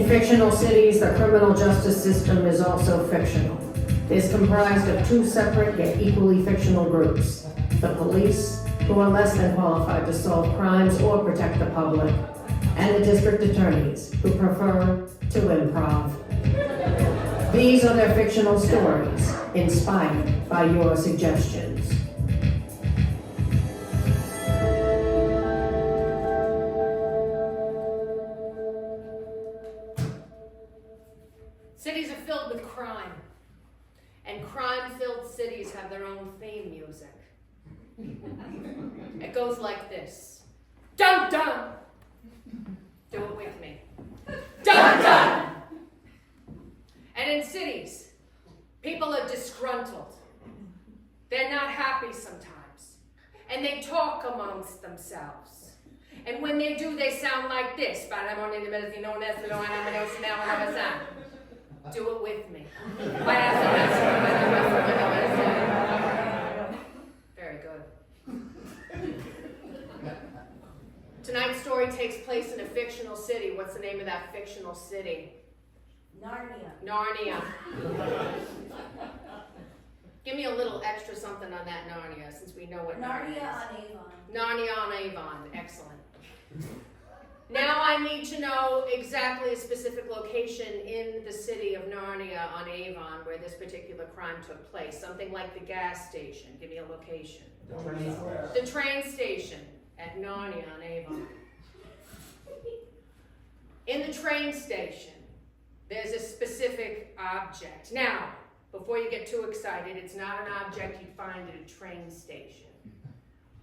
fictional cities, the criminal justice system is also fictional. It is comprised of two separate yet equally fictional groups: the police, who are less than qualified to solve crimes or protect the public, and the district attorneys, who prefer to improv. These are their fictional stories, inspired by your suggestions. Cities are filled with crime, and crime-filled cities have their own theme music. It goes like this. Dun dun! Do it with me. Dun dun! And in cities, people are disgruntled. They're not happy sometimes, and they talk amongst themselves. And when they do, they sound like this. Do it with me. Very good. Tonight's story takes place in a fictional city. What's the name of that fictional city? Narnia. Give me a little extra something on that Narnia, since we know what Narnia is. on Avon. Narnia on Avon. Excellent. Now I need to know exactly a specific location in the city of Narnia on Avon where this particular crime took place. Something like the gas station. Give me a location. The train station at Narnia on Avon. In the train station, there's a specific object. Now, before you get too excited, it's not an object you'd find at a train station.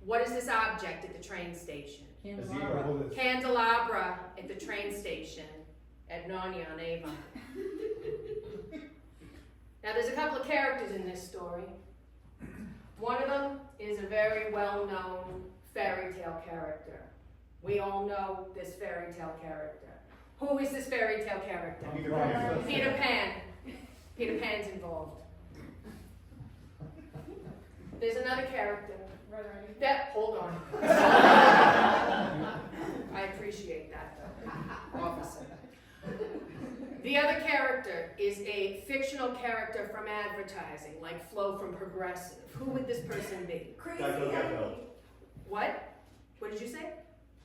What is this object at the train station? Candelabra at the train station at Narnia on Avon. Now there's a couple of characters in this story. One of them is a very well-known fairy tale character. We all know this fairy tale character. Who is this fairy tale character? Peter Pan. Peter Pan's involved. There's another character. Hold on. I appreciate that, though, officer. The other character is a fictional character from advertising, like Flo from Progressive. Who would this person be? Geico Gecko. What? What did you say?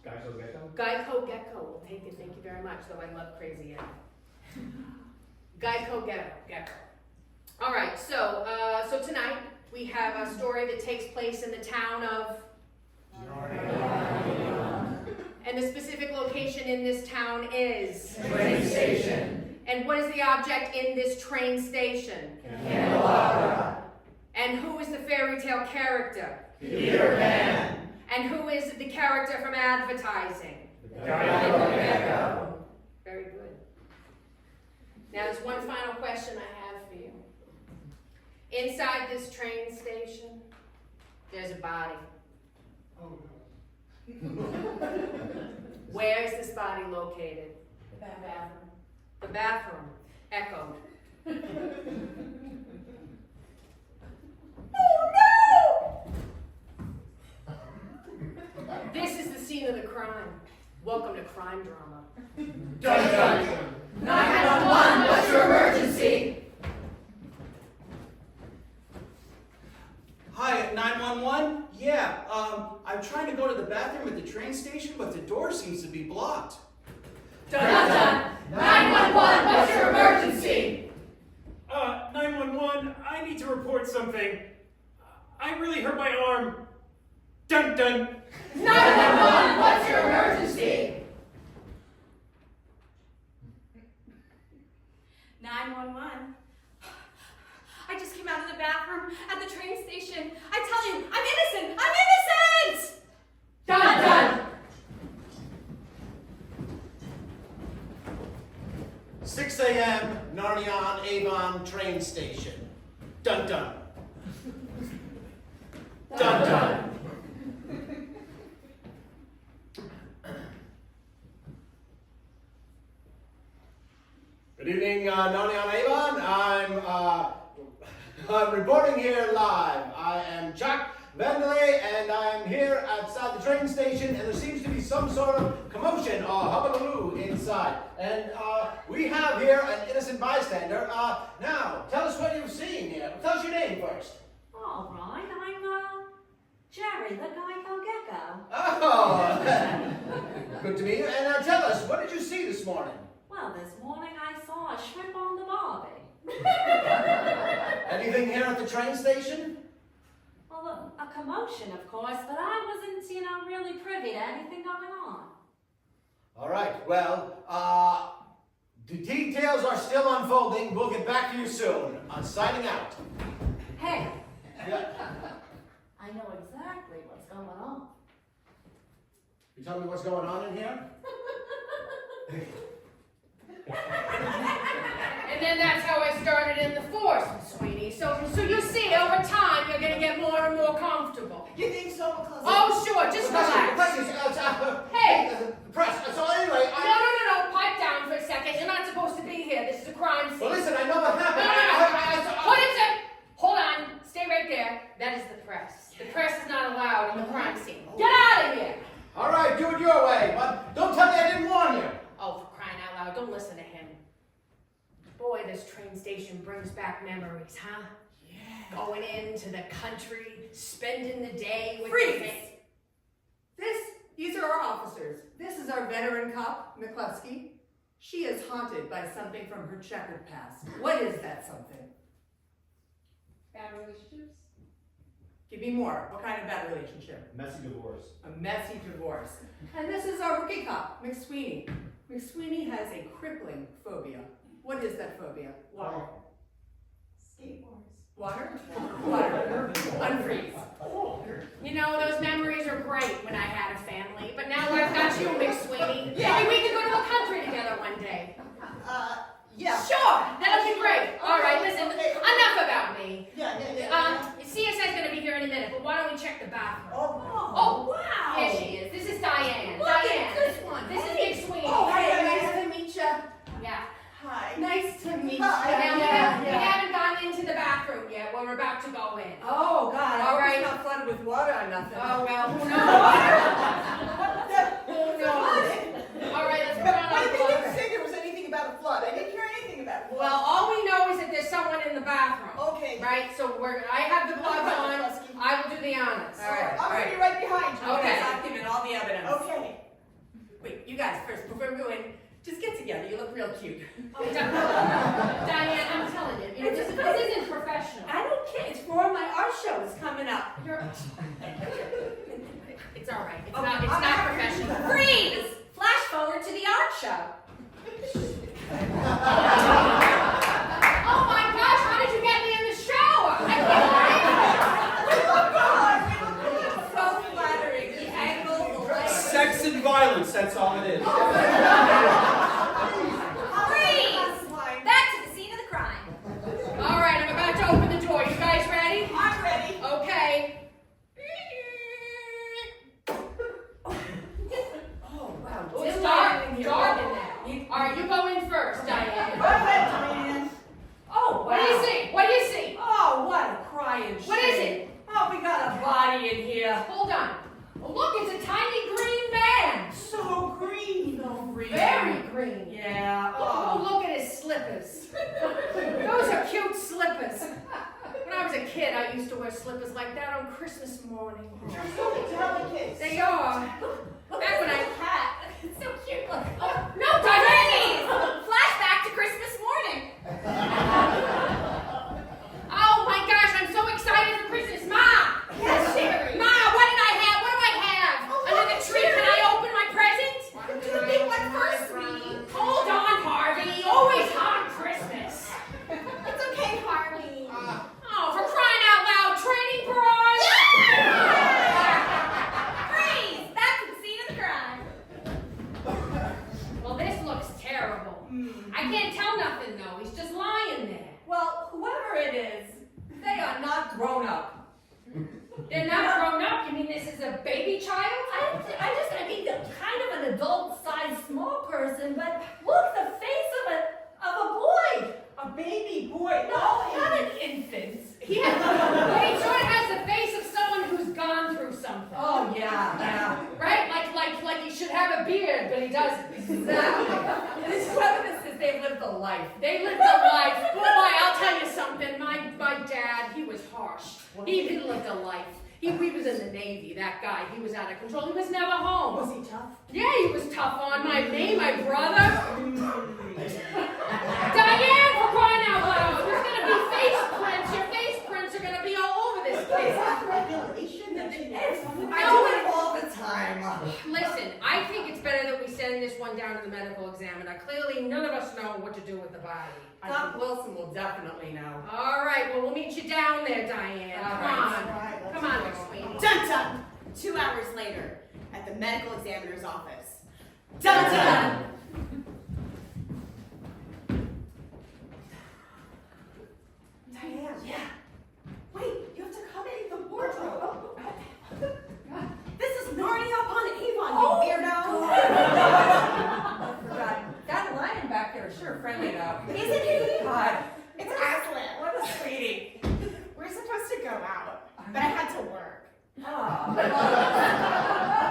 Geico Gecko. Geico Gecko. We'll take it. Thank you very much, though I love Crazy Ann. Geico Gecko. All right, so tonight we have a story that takes place in the town of Narnia. And the specific location in this town is? Train station. And what is the object in this train station? Candelabra. And who is the fairy tale character? Peter Pan. And who is the character from advertising? Geico Gecko. Very good. Now there's one final question I have for you. Inside this train station, there's a body. Oh no. Where is this body located? The bathroom. The bathroom. Echoed. Oh no! This is the scene of the crime. Welcome to Crime Drama. Dun dun. 911, what's your emergency? Hi, 911? Yeah, I'm trying to go to the bathroom at the train station, but the door seems to be blocked. Dun dun. 911, what's your emergency? 911, I need to report something. I really hurt my arm. Dun dun. 911, what's your emergency? 911. I just came out of the bathroom at the train station. I tell you, I'm innocent! I'm innocent! Dun dun. 6 a.m., Narnia on Avon train station. Dun dun. Dun dun. Good evening, Narnia on Avon. I'm reporting here live. I am Jack Vandalay, and I'm here outside the train station, and there seems to be some sort of commotion or hubbaloo inside. And we have here an innocent bystander. Now, tell us what you've seen here. Tell us your name first. All right, I'm, Jerry, the Geico Gecko. Oh, good to meet you. And tell us, what did you see this morning? Well, this morning I saw a shrimp on the barbie. Anything here at the train station? Well, a commotion, of course, but I wasn't, really privy to anything going on. All right, well, the details are still unfolding. We'll get back to you soon. I'm signing out. Hey, Yeah. I know exactly what's going on. You tell me what's going on in here? And then that's how I started in the force, sweetie. So you see, over time, you're gonna get more and more comfortable. You think so, because... Oh, sure, just relax. Hey! Press. So anyway, No, pipe down for a second. You're not supposed to be here. This is a crime scene. Well, listen, I know what happened. No. What is it? Hold on. Stay right there. That is the press. The press is not allowed in the crime scene. Get out of here! All right, do it your way, but don't tell me I didn't warn you. Oh, for crying out loud, don't listen to him. Boy, this train station brings back memories, huh? Yeah. Going into the country, spending the day with Freeze! These are our officers. This is our veteran cop, McCluskey. She is haunted by something from her checkered past. What is that something? Bad relationships? Give me more. What kind of bad relationship? Messy divorce. A messy divorce. And this is our rookie cop, McSweeney. McSweeney has a crippling phobia. What is that phobia? Water. Skateboards. Water? Water. Unfreeze. You know, those memories are great when I had a family, but now I've got you, McSweeney. Maybe we could go to the country together one day. Yeah. Sure, that'll be great. All right, listen, enough about me. Yeah. CSI's gonna be here in a minute, but why don't we check the bathroom? Oh, wow. Here she is. This is Diane. Look Diane. at this one. This is McSweeney. Oh, hi, Hey, Diane. nice to meet you. Yeah. Hi. Nice to meet you. Now, we Yeah. haven't gotten into the bathroom yet. We're about to go in. Oh, God. All right. It's not flooded with water or nothing. Oh, well, who knows? Who knows? All right, let's put on But our they didn't gloves. say there was anything about a flood. I didn't hear anything about a flood. Well, all we know is that there's someone in the bathroom. Okay. Right? So I have the gloves on. I will do the honors. All right. I'm going to be right behind you. Okay. Document all the evidence. Okay. Wait, you guys first, before we go in, just get together. You look real cute. Oh, Diane, I'm telling you, this isn't professional. I don't care. It's for my art show. It's coming up. It's all right. It's not professional. Freeze! Flash forward to the art show. Oh my gosh! How did you get me in the shower? I can't. So flattering. The angle, the light. Sex and violence, that's all it is. Freeze! Back to the scene of the crime. All right, I'm about to open the door. You guys ready? I'm ready. Okay. Oh, wow. Oh, it's Dim dark. lighting in here. Dark in there. All right, you go in first, Diane. Go ahead, Diane. Oh, wow. What do you see? What do you see? Oh, what a crying shame. What is it? Oh, we got a body in here. Hold on. Oh, look, it's a tiny green man. So green. So green. Very green. Yeah. Oh, look at his slippers. Those are cute slippers. When I was a kid, I used to wear slippers like that on Christmas morning. You're so delicate. They are. Back when I Cat. It's so cute. Look. Oh, no, Diane! Flashback to Christmas morning. Oh my gosh, I'm so excited for Christmas. Ma! Yes, Sherry. Ma, what did I have? What do I have? Oh, Under the look, tree, can Sherry. I open my present? Do the big one first, sweetie. Hold on, Harvey. Always on Christmas. It's okay, Harvey. Oh, for crying out loud, training bras! Freeze! Back to the scene of the crime. Well, this looks terrible. I can't tell nothing, though. He's just lying there. Well, whoever it is, they are not grown up. They're not grown up. You mean this is a baby child? I mean, kind of an adult-sized small person, but look, the face of a boy. A baby boy. No, not an infant. He sort of has the face of someone who's beard, but he doesn't. Exactly. And it's reminiscent, they've lived a life. They lived a life. Boy, I'll tell you something. My dad, he was harsh. He lived a life. He was in the Navy, that guy. He was out of control. He was never home. Was he tough? Yeah, he was tough on me, my brother. Diane, for crying out loud, there's going to be face prints. Your face prints are going to be all over this place. Regulation that you I do it all the time. Listen, I think it's better that we send this one down to the medical examiner. Clearly, none of us know what to do with the body. Doc Wilson will definitely know. All right, well, we'll meet you down there, Diane. All Come right. on. Come on, McSweeney. Dun dun! 2 hours later, at the medical examiner's office. Dun dun! Diane. Yeah. Wait, you have to come in the wardrobe. This is Narnia upon Avon, you weirdo. I forgot. That lion back there is sure friendly though. Isn't he? God. It's Aslan. What a sweetie. We're supposed to go out, but I had to work. Oh.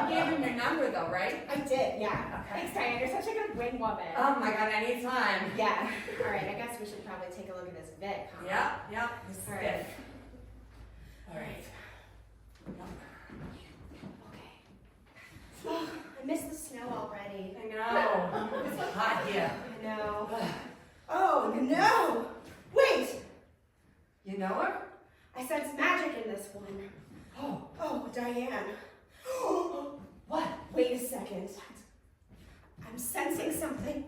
You gave him your number though, right? I did, yeah. Okay. Thanks, Diane. You're such a good wing woman. Oh my God, anytime. Yeah. All right, I guess we should probably take a look at this Vic, huh? Yep. This is All right. good. All right. Okay. Oh, I miss the snow already. I know. It's hot here. I know. Oh, no! Wait! You know her? I sense magic in this one. Oh. Oh, Diane. What? Wait a second. I'm sensing something.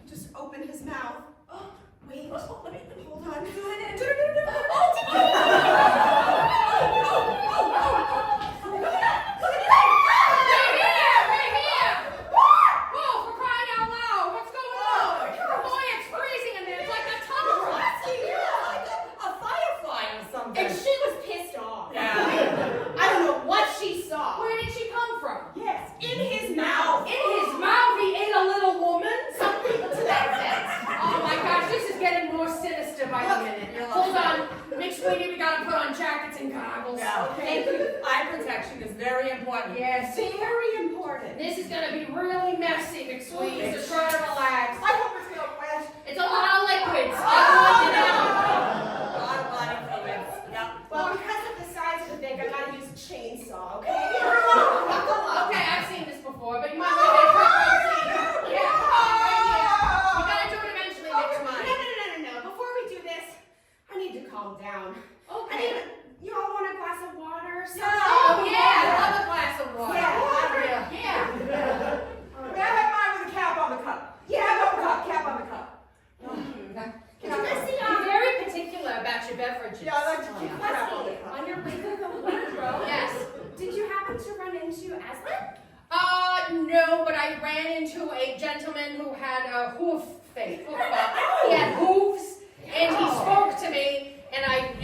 Just open his mouth. Oh, wait. Hold on. Right here! Whoa, for crying out loud! What's going on? Boy, it's freezing in there. It's like a tundra. A firefly or something. And she was pissed off. Yeah. I don't know what she saw. Where did she come from? Yes, in his mouth. In his mouth, he ate a little woman? Some people to that effect. Oh my gosh, this is getting more sinister by the minute. Hold on, McSweeney, we gotta put on jackets and goggles. Yeah. Thank you. Eye protection is very important. Yes. Very important. This is gonna be really messy, McSweeney, so try to relax. I hope it's not wet. It's a lot of liquids. I want you to know. A lot of body fluids. Yep. Well, because of the size of the thing, I gotta use a chainsaw, okay? Buckle up. Okay, I've seen this before, but you might want to get a quick routine. Yeah, right here. We gotta do it eventually next month. No. Before we do this, I need to calm down. Okay. You all want a glass of water or something? Oh yeah, another glass of water. Yeah. Yeah. May I have mine with a cap on the cup? Cap on the cup. Can you guys see Be very particular about your beverages. Yeah, I like to keep the cap on the Leslie, cup. on your way to the wardrobe, Yes. did you happen to run into Aslan? No, but I ran into a gentleman who had a hoof face. He had hooves, and he spoke to me, and I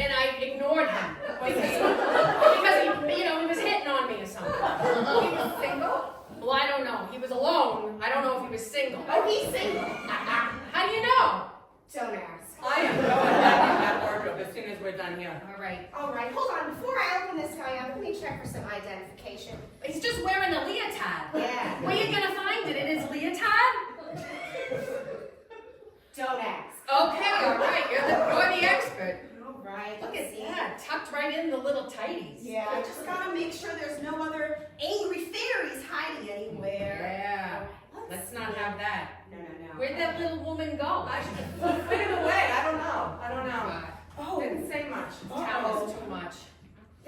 ignored him because he was hitting on me or something. He was single? Well, I don't know. He was alone. I don't know if he was single. Oh, he's single. How do you know? Don't ask. I am going back in that wardrobe as soon as we're done here. All right. All right, hold on. Before I open this guy up, let me check for some identification. He's just wearing a leotard. Yeah. Where you gonna find it? In his leotard? Don't ask. Okay, all right. You're the expert. All right. Look let's at see. that, tucked right in the little tighties. Yeah, I just gotta make sure there's no other angry fairies hiding anywhere. Yeah. All right, Let's not have that. No. Where'd that little woman go? I should put it away. I don't know. Oh, Didn't say much. Tell us too much.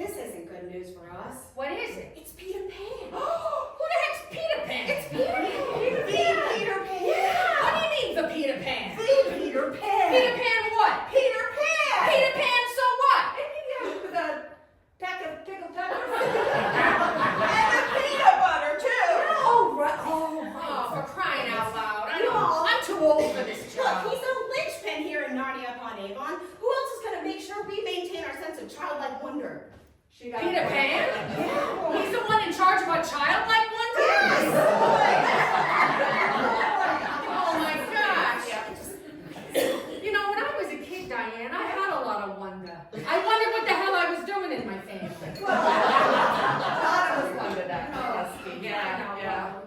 this isn't good news for us. What is it? It's Peter Pan. Who the heck's Peter Pan? It's Peter Pan. The Peter Pan. Yeah. What do you mean the Peter Pan? The Peter Pan. Peter Pan what? Peter Pan. Peter Pan, so what? With a pack of pickled peppers. And the peanut butter too. Oh, right. Oh, for crying out loud. No. I'm too old for this Look, job. he's a linchpin here in Narnia upon Avon. Who else is gonna make sure we maintain our sense of childlike wonder? She got Peter a point. Pan? Yeah. He's the one in charge of our childlike wonder? Oh my gosh. You know, when I was a kid, Diane, I had a lot of wonder. I wondered what the hell I was doing in my family. A lot of us wondered that. Rusty. Yeah.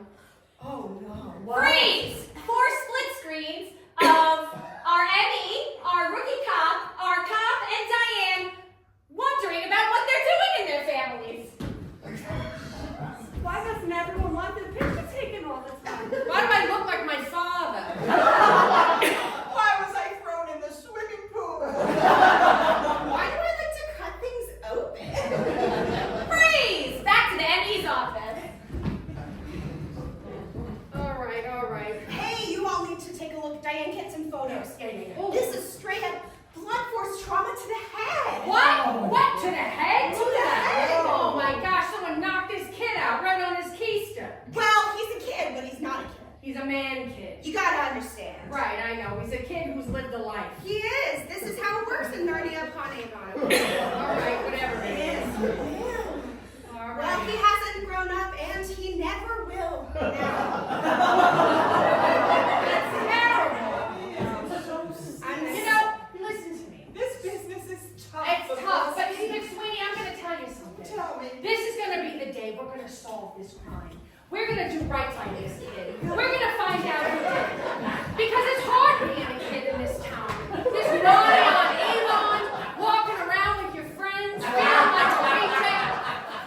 woman. This is gonna be the day we're gonna solve this crime. We're gonna do right by this kid. We're gonna find out who did it. Because it's hard being a kid in this town. This naughty on Avon, walking around with your friends, feeling like a paycheck,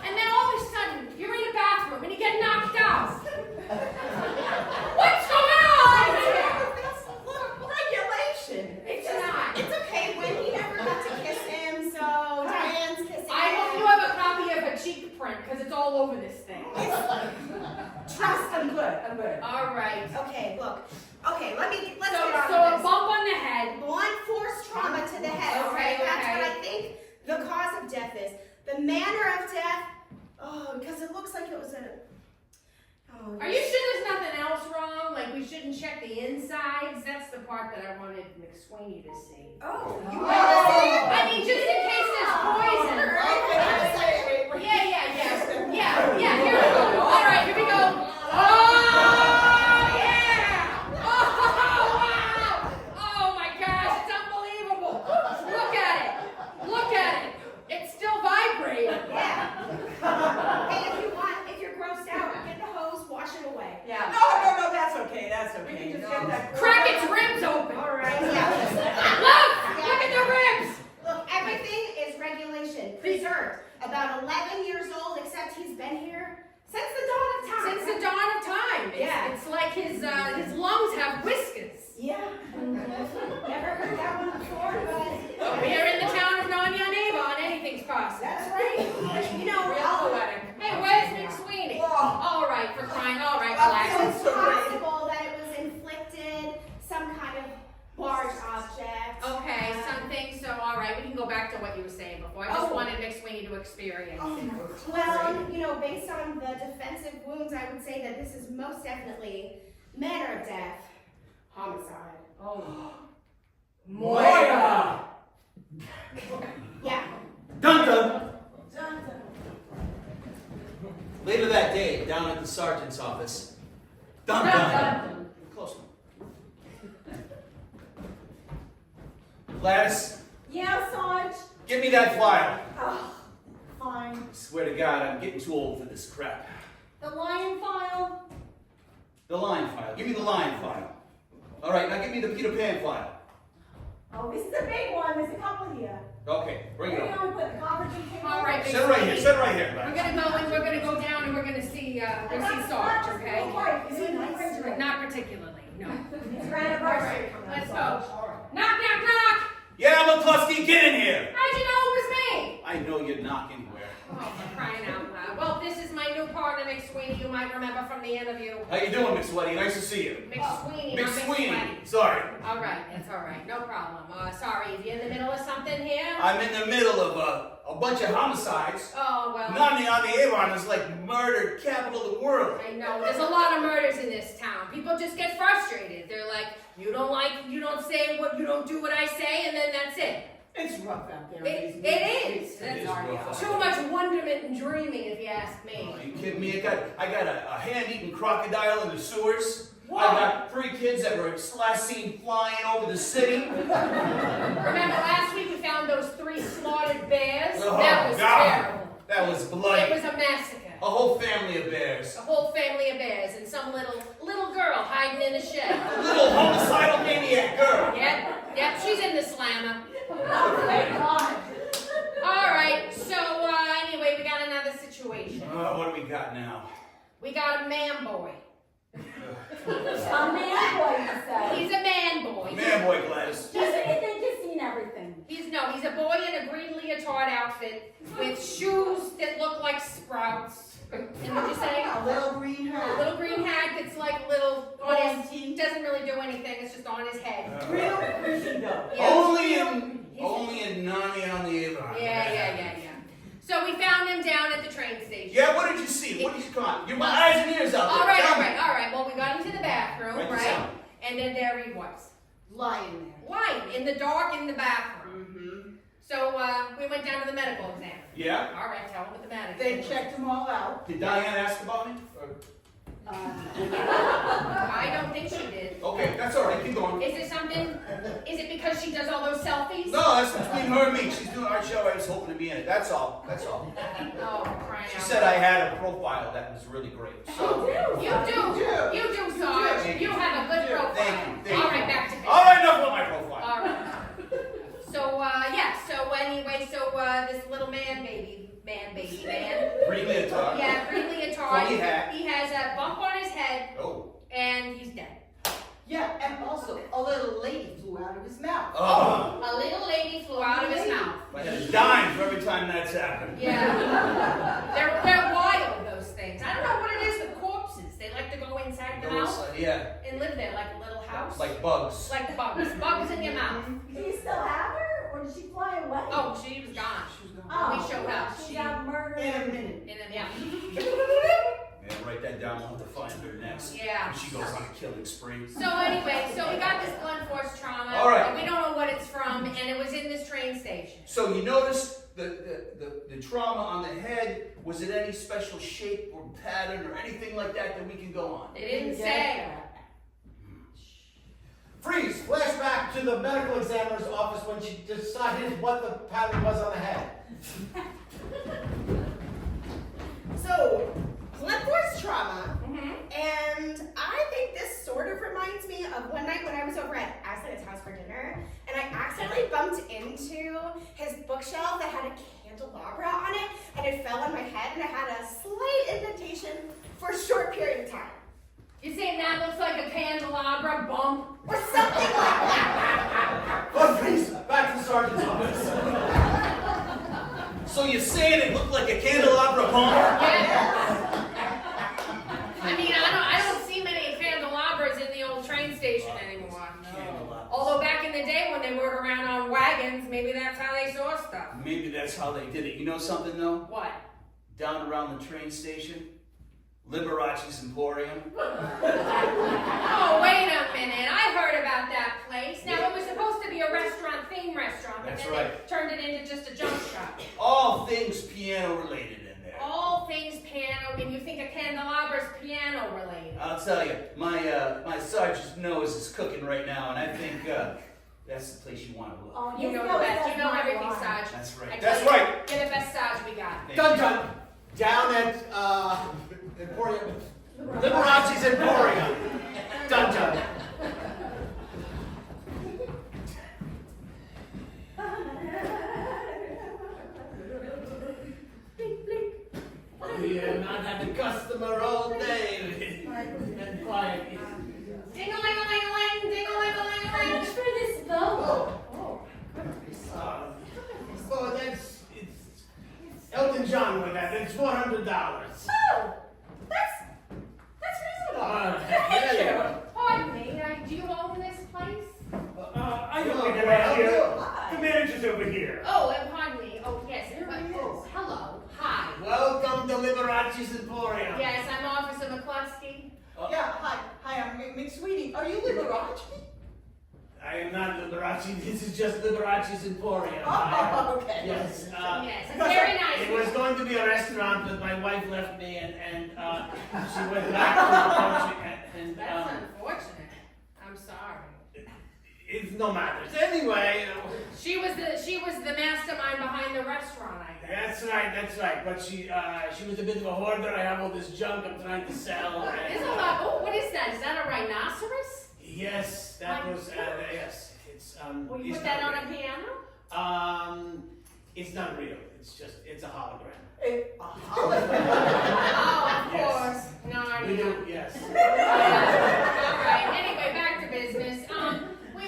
and then all of a sudden you're in a bathroom and you get knocked out. What's going on here? Look, regulation. It's not. It's okay, when he never got to kiss him, so Diane's kissing I hope him. you have a copy of her cheek print because it's all over this thing. Trust, I'm good. All right. Okay, look. Okay, let's So, get so on a this. bump on the head. Blunt force trauma to the head. Okay, That's okay. what I think the cause of death is. The manner of death, because it looks like it was Are you sure there's nothing else wrong? Like we shouldn't check the insides? That's the part that I wanted McSweeney to see. Oh, you I mean, just in case there's poison. Yeah. Here we go. All right, here we go. Oh, yeah! Oh, wow! Oh my gosh, it's unbelievable. Look at it. It's still vibrating. Yeah. Hey, if you're grossed out, get the hose, wash it away. Yeah. No, that's okay. We can just get that. Crack its ribs open. All right. Yeah. Look at the ribs. Look, everything is regulation, preserved. About 11 years old, except he's been here since the dawn of time. Since the dawn of time. Yeah. It's like his lungs have whiskers. Yeah. Never heard that one before, but We're in the town of Avon. Anything's possible. that's right. You know, Real poetic. Hey, where's McSweeney? All right, for crying. All right, relax. it's possible that it was inflicted, some kind of large object. Okay, something. So, all right, we can go back to what you were saying before. I just wanted McSweeney to experience it. Well, based on the defensive wounds, I would say that this is most definitely manner of death, homicide. Oh. Moira! Yeah. Dun. Later that day, down at the sergeant's office. Dun. Close one. Gladys, Yeah, Sarge. give me that file. Oh, fine. I swear to God, I'm getting too old for this crap. The lion file. The line file. Give me the line file. All right, now give me the Peter Pan file. Oh, this is a big one. There's a couple here. Okay, bring it on. Put the coverage in here. All right, Sit right here. McSweeney. Sit right here, We're Gladys. gonna go and we're gonna go down and we're gonna see Sarge, okay? Is he nice? Not particularly, no. It's your anniversary. Let's go. Knock. Yeah, McCluskey, get in here. How'd you know it was me? I know you'd knock anywhere. Oh, for crying out loud. Well, this is my new partner, McSweeney, you might remember from the interview. How you doing, McSweaty? Nice to see you. McSweeney, not McSweeney. McSweaty. Sorry. All right, that's all right, no problem. Sorry, is you in the middle of something here? I'm in the middle of a bunch of homicides. Oh, well. None on the Avon is like murder capital of the world. I know, there's a lot of murders in this town. People just get frustrated. They're like, you don't say what, you don't do what I say, and then that's it. It's rough out there. It is. It is rough. Too much wonderment and dreaming, if you ask Oh, me. are you kidding me? I got a hand-eating crocodile in the sewers. What? I got 3 kids that were last seen flying over the city. Remember last week we found those 3 slaughtered bears? Oh, That was God. terrible. That was It bloody. was a massacre. A whole family of bears. A whole family of bears and some little girl hiding in a shed. A little homicidal maniac girl. Yep, she's in the slammer. Oh, All right, so anyway, we got another situation. What do we got now? We got a man boy. A man boy, you say. He's a man boy. Man boy, Gladys. Just so you think you've seen everything. He's a boy in a green leotard outfit with shoes that look like sprouts. And what'd you say? A little green A hat. little green hat that's like a little on his, doesn't really do anything, it's just on his head. Real pretty though. Yeah. Only in Nani on the Avon. Yeah. So we found him down at the train station. Yeah, what did you see? What did you come on? You're my eyes and ears out there. All right. Tell me. Well, we got into the bathroom, Write this right? down. And then there he was. Lying there. Lying in the dark in the bathroom. Mm-hmm. So we went down to the medical exam. Yeah? All right, tell him what the matter is. They checked them all out. Did Diane ask about me? Or- I don't think she did. Okay, that's all right. Keep going. Is it something? Is it because she does all those selfies? No, that's between her and me. She's doing our show. I was hoping to be in it. That's all. Oh, for said I had a profile that was really great. So You do, Sarge. Thank You have a good profile. Thank you. All right, back to business. all right, enough about my profile. All right. So, so anyway, this little man. Green leotard. Yeah, green leotard. Funny hat. He has a bump on his head, Oh. and he's dead. Yeah, and also a little lady flew out of his mouth. Oh. A little lady flew out of his mouth. I had a dime for every time that's happened. Yeah. They're wild, those things. I don't know what it is with corpses. They like to go inside the mouth Yeah. and live there like a little house. Like bugs. Like bugs. Bugs in your mouth. Do you still have her, or did she fly away? Oh, she was gone. Oh, we showed up. She got murdered. In a minute. And then, yeah. Yeah, write that down. We'll have to find her next. Yeah. She goes on a killing spree. So anyway, so we got this blunt force trauma. All right. And we don't know what it's from, and it was in this train station. So you notice the trauma on the head. Was it any special shape or pattern or anything like that we can go on? They didn't say. Freeze! Flashback to the medical examiner's office when she decided what the pattern was on the head. So, blunt force trauma. Mm-hmm. And I think this sort of reminds me of one night when I was over at Accident's house for dinner, and I accidentally bumped into his bookshelf that had a candelabra on it, and it fell on my head, and I had a slight indentation for a short period of time. You saying that looks like a candelabra bump? Or something like that. But freeze! Back to the sergeant's office. So you're saying it looked like a candelabra bomb? Yeah. I mean, I don't see many candelabras in the old train station anymore. Candelabras. Although back in the day when they rode around on wagons, maybe that's how they saw stuff. Maybe that's how they did it. You know something though? What? Down around the train station, Liberace's Emporium. Oh, wait a minute. I heard about that place. Now, it was supposed to be a restaurant-themed restaurant, but That's then right. they turned it into just a junk shop. All things piano related in there. All things piano, and you think a candelabra's piano related. I'll tell you, my sergeant's nose is cooking right now, and I think that's the place you want to look. Oh, You know the best. You know everything, Sarge. That's I right. tell That's you, right. You're the best Sarge we got. Thank Dun you. dun! Down at Emporium. Liberace's Emporium. Dun dun. We are not having customer all day. We've been quiet. Ding-a-ling-a-ling-a-ling, How ding-a-ling-a-ling-a-ling. much for this boat? Oh, it's Elton John with that. It's $400. Oh, that's reasonable. There you go. Pardon me, do you own this place? I don't Hello, think how they're are here. you? The manager's over here. Oh, and pardon me. Oh, yes. Oh, hello. Hi. Welcome to Liberace's Emporium. Yes, I'm Officer McCluskey. Yeah, hi, I'm McSweetie. Are you Liberace? I am not Liberace. This is just Liberace's Emporium. Oh, okay. Yes. Yes, it's very nice. It was going to be a restaurant, but my wife left me, and she went back to the country. And That's unfortunate. I'm sorry. it's no matters. Anyway, She was the mastermind behind the restaurant, I guess. that's right. But she was a bit of a hoarder. I have all this junk I'm trying to sell. There's a lot. Oh, what is that? Is that a rhinoceros? Yes, that was yes. It's Will you it's put that not on a piano? real. It's not real. It's a hologram. Oh, of Yes. course. No, I We don't. do, yes. All right. Anyway, back to business.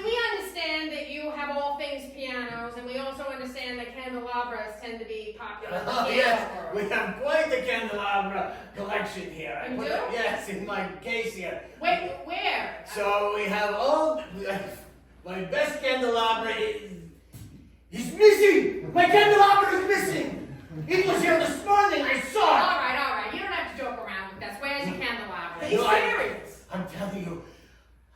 We understand that you have all things pianos, and we also understand that candelabras tend to be popular in the Oh, piano yes, world. we have quite a candelabra collection here. You put do? it- yes, in my case here. Wait, where? So we have my best candelabra is missing. My candelabra is missing. It was here this morning. I saw it. All right. You don't have to joke around with us. Where's your candelabra? He's No, serious. I'm telling you,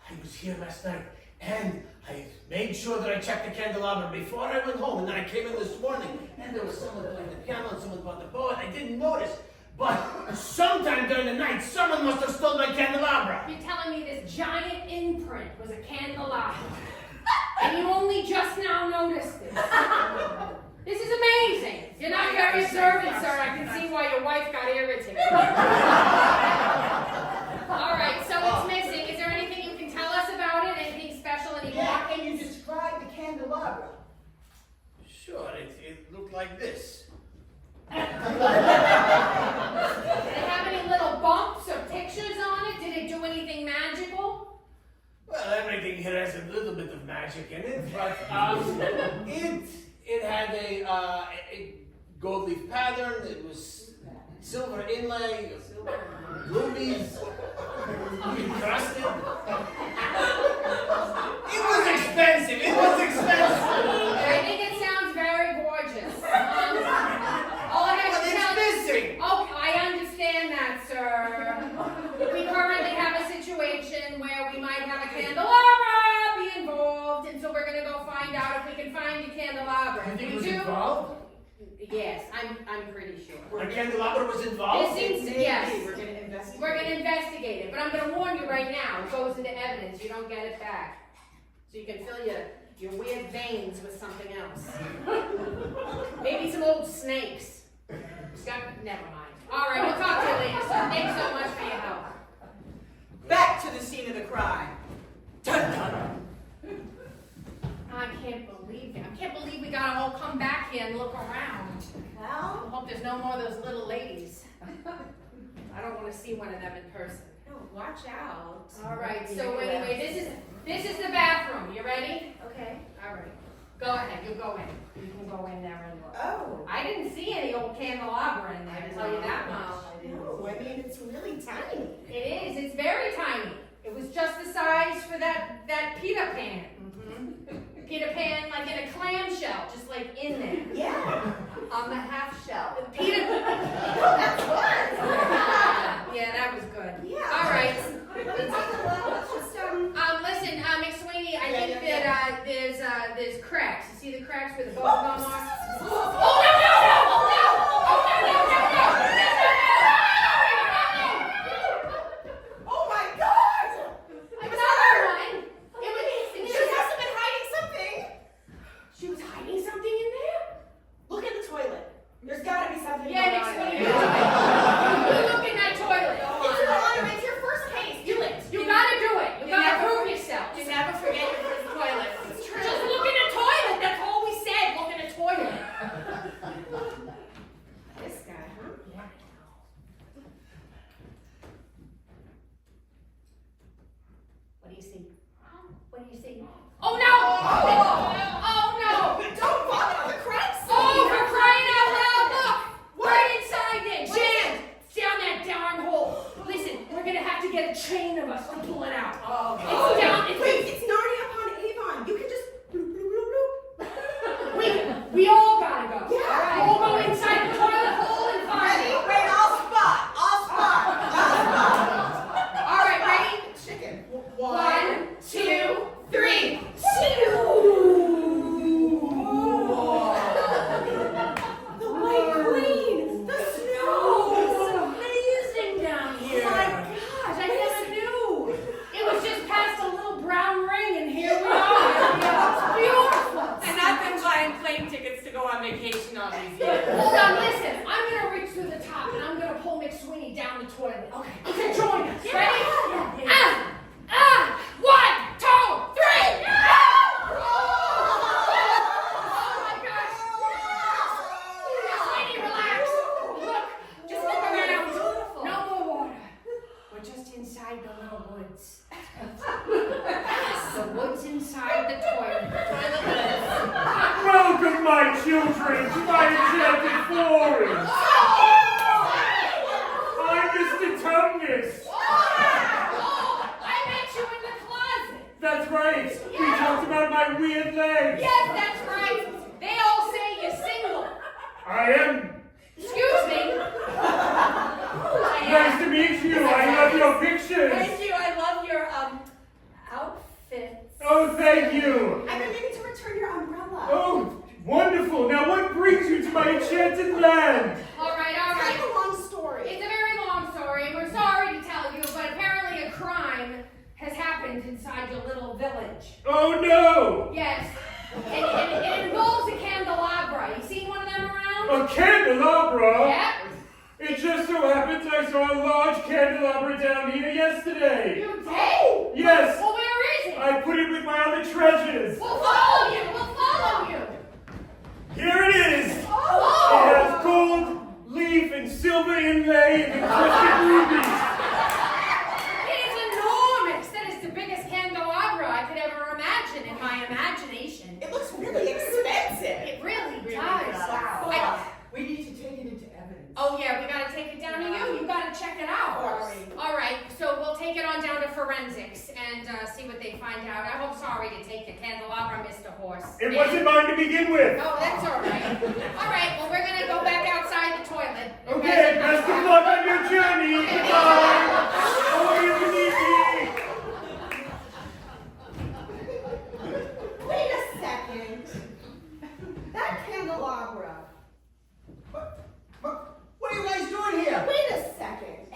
I was here last night and I made sure that I checked the candelabra before I went home, and then I came in this morning and there was someone playing the piano and someone bought the bow. I didn't notice, but sometime during the night, someone must have stolen my candelabra. You're telling me this giant imprint was a candelabra, and you only just now noticed it? This is amazing. You're not very observant, sir. I can see why your wife got irritated. All right, so it's missing. Is there anything you can tell us about it? Anything special anymore? Yeah, can you describe the candelabra? Sure, it looked like this. Did it have any little bumps or pictures on it? Did it do anything magical? Well, everything here has a little bit of magic in it, but it had a gold leaf pattern. It was silver inlay, rubies, encrusted. It was expensive. It was expensive. I think it sounds very gorgeous. All I have to tell missing. Oh, I understand that, sir. We currently have a situation where we might have a candelabra be involved, and so we're gonna go find out if we can find the candelabra. You think We it was do- involved? Yes, I'm pretty sure. A candelabra was involved? It seems, yes. We're gonna investigate. We're gonna investigate it, but I'm gonna warn you right now, it goes into evidence, you don't get it back. So you can fill your weird veins with something else. Maybe some old snakes. Never mind. All right, we'll talk to you later, sir. Thanks so much for your help. Back to the scene of the crime. Dun dun. I can't believe it. I can't believe we gotta all come back here and look around. I Well, hope there's no more of those little ladies. I don't want to see one of them in person. no, watch out. All right, so anyway, this is the bathroom. You ready? Okay. All right. Go ahead, you go in. You can go in there and look. Oh. I didn't see any old candelabra in there, to tell you that much. No, I mean, it's really tiny. It is, it's very tiny. It was just the size for that Peter Pan. Peter Pan, like in a clamshell, just like in there. Yeah. On the half shell. Peter. That's good. Yeah, that was good. Yeah. All right. Let's take a look. Let's just, Listen, McSweeney, I think yeah. that there's cracks. You see the cracks where the bubble gum are? Oh no no no! Oh no! Oh no no no no! oh my God! Another one. It was. She must have been hiding something. She was hiding something in there. Look in the toilet. There's gotta be something. Yeah, going on McSweeney. there. You look in that toilet. It's your first case. Do it. You gotta do it. You gotta never- prove yourself. You never forget your first toilet. It's true. Just look in the toilet. That's all we said. Look in the toilet. This guy, huh? What do you see? What do you see? Oh no! Oh no! Don't vomit on the crime scene. Oh, for crying out loud! Look! Right inside there, jammed down that darn hole. Listen, we're gonna have to get a chain of us to pull it out. It's down. Wait, it's Narnia upon Avon. You can just bloop, bloop, bloop, bloop. We all gotta go. Yeah. All right, we'll go inside the toilet hole and find Ready? it. Wait, I'll spot. All right, ready? Chicken. 1, 2, 3. The White Queen. The snow. It's amazing down here. Oh my gosh, I never knew. It was just past a little brown ring, and here we are. It's beautiful. And I've been buying plane tickets to go on vacation all these years. Hold on, listen. I'm gonna reach through the top, and I'm gonna pull McSweeney down the toilet. Okay. You can join us. Ready? Ah! 1, 2, 3. Oh my gosh. McSweeney, relax. Look, just look around. No more water. We're just inside the little woods. The woods inside the toilet. Welcome, my children, to my enchanted forest. I'm Mr. Tumnus. Oh, I met you in the closet. That's right. We talked about my weird legs. Yes, that's right. They all say you're single. I am. Excuse me. Nice to meet you. I love your pictures. Thank you. I love your outfits. Oh, thank you. I've been meaning to return your umbrella. Oh, wonderful. Now, what brings you to my enchanted land? saw a large candelabra down here yesterday. You did? Yes. Well, where is it? I put it with my other treasures. We'll follow you. We'll follow you. Here it is. Oh! It has gold, leaf, and silver inlay and encrusted rubies. It is enormous. That is the biggest candelabra I could ever imagine in my imagination. It looks really expensive. It really does. Wow. We need to take it into evidence. Oh yeah, we gotta take it down to you. You gotta check it out. All right, so we'll take it on down to forensics and see what they find out. I hope sorry to take the candelabra, Mr. Horse. It wasn't mine to begin with. Oh, that's all right. All right, well we're gonna go back outside the toilet. Okay, best of luck on your journey. Goodbye. Oh, you need me. Wait a second. That candelabra. What are you guys doing here? Wait a second.